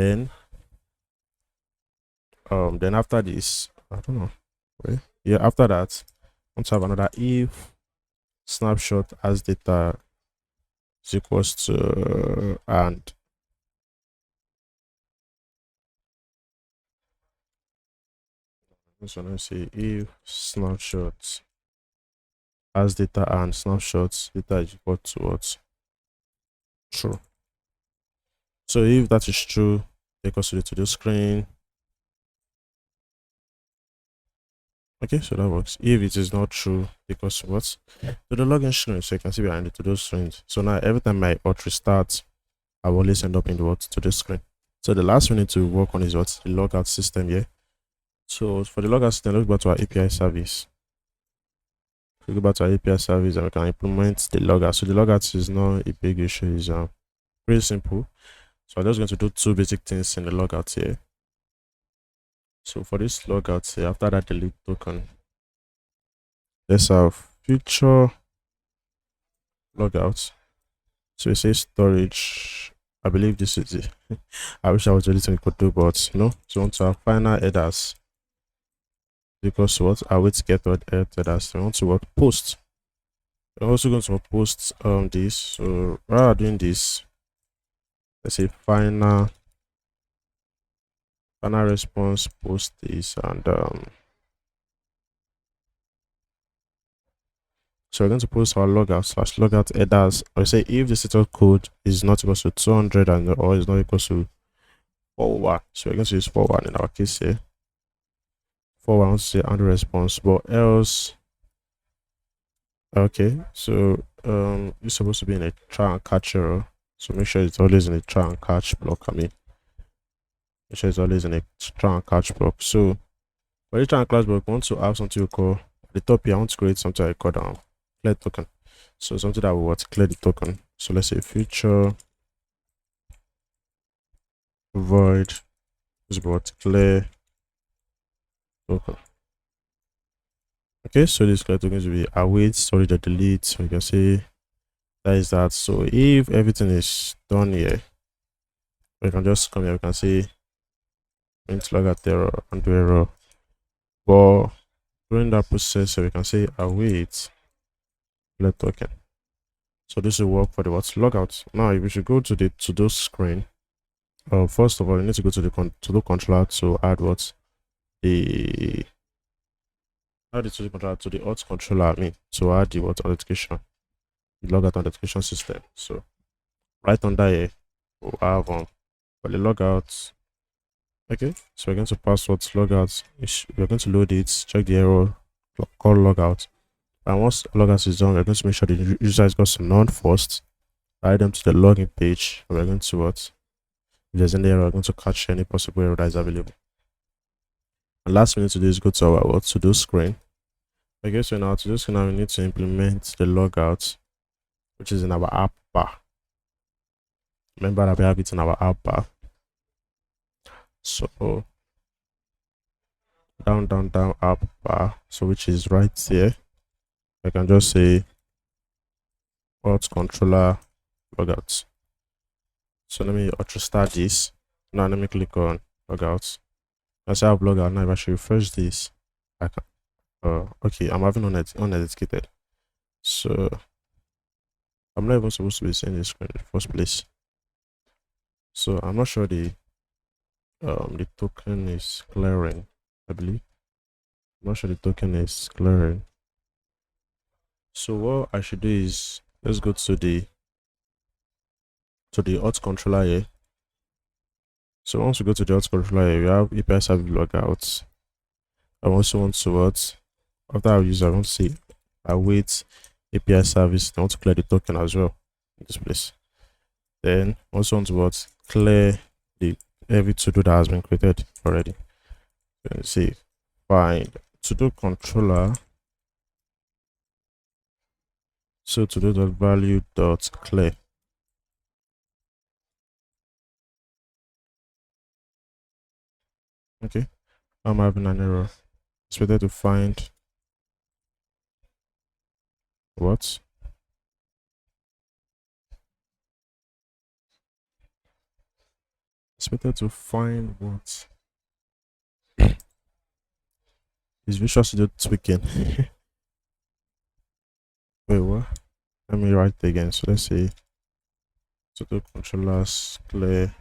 then after this, I don't know. Wait. Yeah, after that, I want to have another if snapshot as data is equals to and so let's say if snapshot as data and snapshots data is equal to what? True. So if that is true, take us to the screen. Okay, so that works. If it is not true, because what? To the login screen, so you can see behind it to those screens. So now every time my auth restarts, I will always end up in the what to the screen. So the last we need to work on is what the logout system here. So for the logout system, let's go back to our API service. We go back to our API service and we can implement the logout. So the logout is not a big issue, it's pretty simple. So I'm just going to do two basic things in the logout here. So for this logout here, after that delete token, let's have future logout. So it says storage I believe this is it. I wish I was editing code too, but you know, so want to have final headers because what I wait to get what headers. I want to what post. I'm also going to post this. So rather doing this, let's say final response post this and so we're going to post our logout slash logout headers. I say if the status code is not equal to 200 and or is not equal to 41. So we're going to use 41 in our case here. 41 I want to say under response, but else okay. So it's supposed to be in a try and catch error. So make sure it's always in a try and catch block. I mean, make sure it's always in a try and catch block. So for the try and catch block, we want to have something we call at the top here. I want to create something I call clear token. So something that will what clear the token. So let's say future void is what clear token. Okay, so this clear token is be await storage or delete. So you can say that is that. So if everything is done here, we can just come here. We can say print logout error and do error. But during that process, we can say await clear token. So this will work for the what logout. Now, if we should go to the to-do screen, first of all, you need to go to the to-do controller to add what the to-do controller to the auth controller. I mean, to add the what authentication, the logout authentication system. So right under here, we'll have for the logout. Okay, so we're going to pass what logout. We're going to load it, check the error, call logout. And once logout is done, we're going to make sure the user has got some none first. Add them to the login page. We're going to what? If there's any error, we're going to catch any possible error that is available. And last we need to do is go to our what to-do screen. Okay, so now to do screen, now we need to implement the logout, which is in our app bar. Remember that we have it in our app bar. So down app bar. So which is right here. I can just say auth controller logout. So let me auto start this. Now let me click on logout. As I have logout now, if I should refresh this, I can okay, I'm having unedited. So I'm not even supposed to be seeing this screen in the first place. So I'm not sure the token is clearing, I believe. I'm not sure the token is clearing. So what I should do is let's go to the auth controller here. So once we go to the auth controller here, we have API service logout. I also want to what after I use I want to say await API service. I want to clear the token as well in this place. Then also want to what clear the every to-do that has been created already. Then say find to-do controller. So to-do.value.clear. Okay, I'm having an error. It's better to find what? It's better to find what? Is Visual Studio tweaking? Wait, what? Let me write it again. So let's say to-do controllers clear.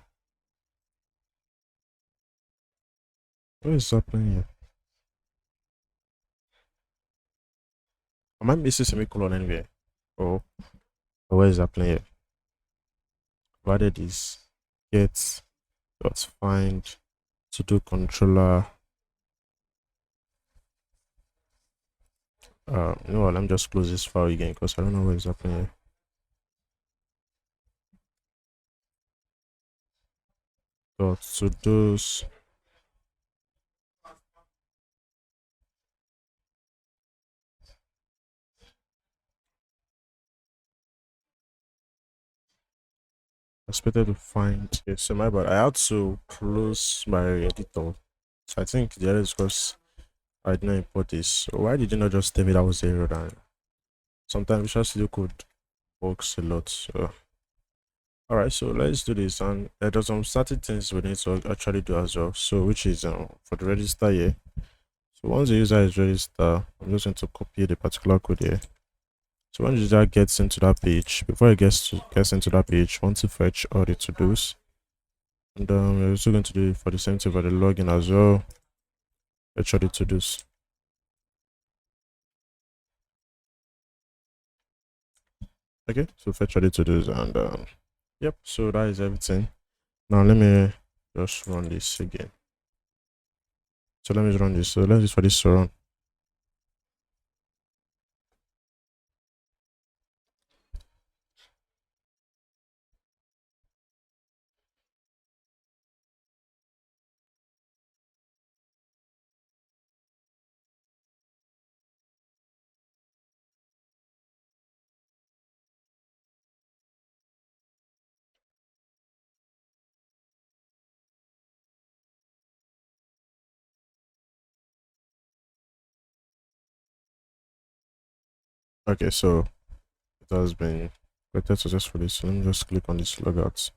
What is happening here? Am I missing semicolon anywhere? Oh, what is happening here? Provided is get dot find to-do controller. You know what? Let me just close this file again because I don't know what is happening here. Dot to-dos. Expected to find a semi, but I had to close my editor. So I think the other is because I didn't import this. So why did you not just tell me that was the error? Then sometimes Visual Studio Code works a lot. So All right, so let's do this. And there's some certain things we need to actually do as well. So, which is for the register here. So, once the user is registered, I'm just going to copy the particular code here. So, when the user gets into that page, before he gets into that page, want to fetch all the to dos. And we're also going to do it for the same thing for the login as well. Fetch all the to dos. Okay, so fetch all the to dos, and yep, so that is everything. Now, let me just run this again. So, let me run this. So, let's use for this to run. Okay, so it has been created successfully. So let me just click on this logout.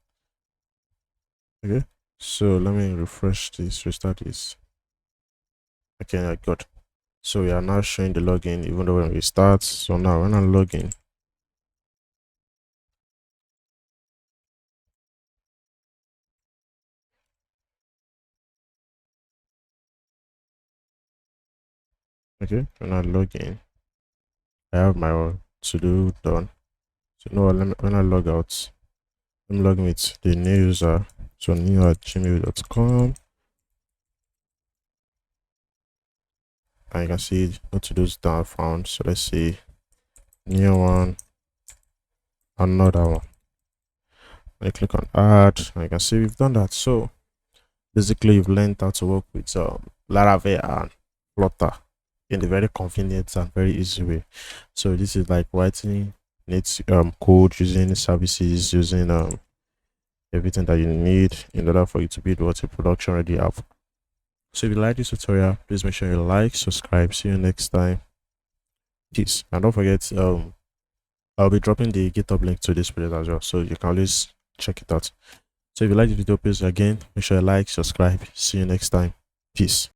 Okay, so let me refresh this, restart this. Okay, I got. So we are now showing the login even though when we start. So now when I log in, okay, when I log in, I have my to do done. So now when I log out, I'm logging with the new user. So new at gmail.com. And you can see no to do's down found. So let's see new one, another one. I click on add, and you can see we've done that. So basically, you've learned how to work with Laravel and Flutter in a very convenient and very easy way. So this is like writing needs code, using services, using everything that you need in order for you to build what a production ready app. So if you like this tutorial, please make sure you like, subscribe. See you next time. Peace. And don't forget I'll be dropping the GitHub link to this project as well, so you can always check it out. So if you like the video, please again make sure you like, subscribe. See you next time. Peace.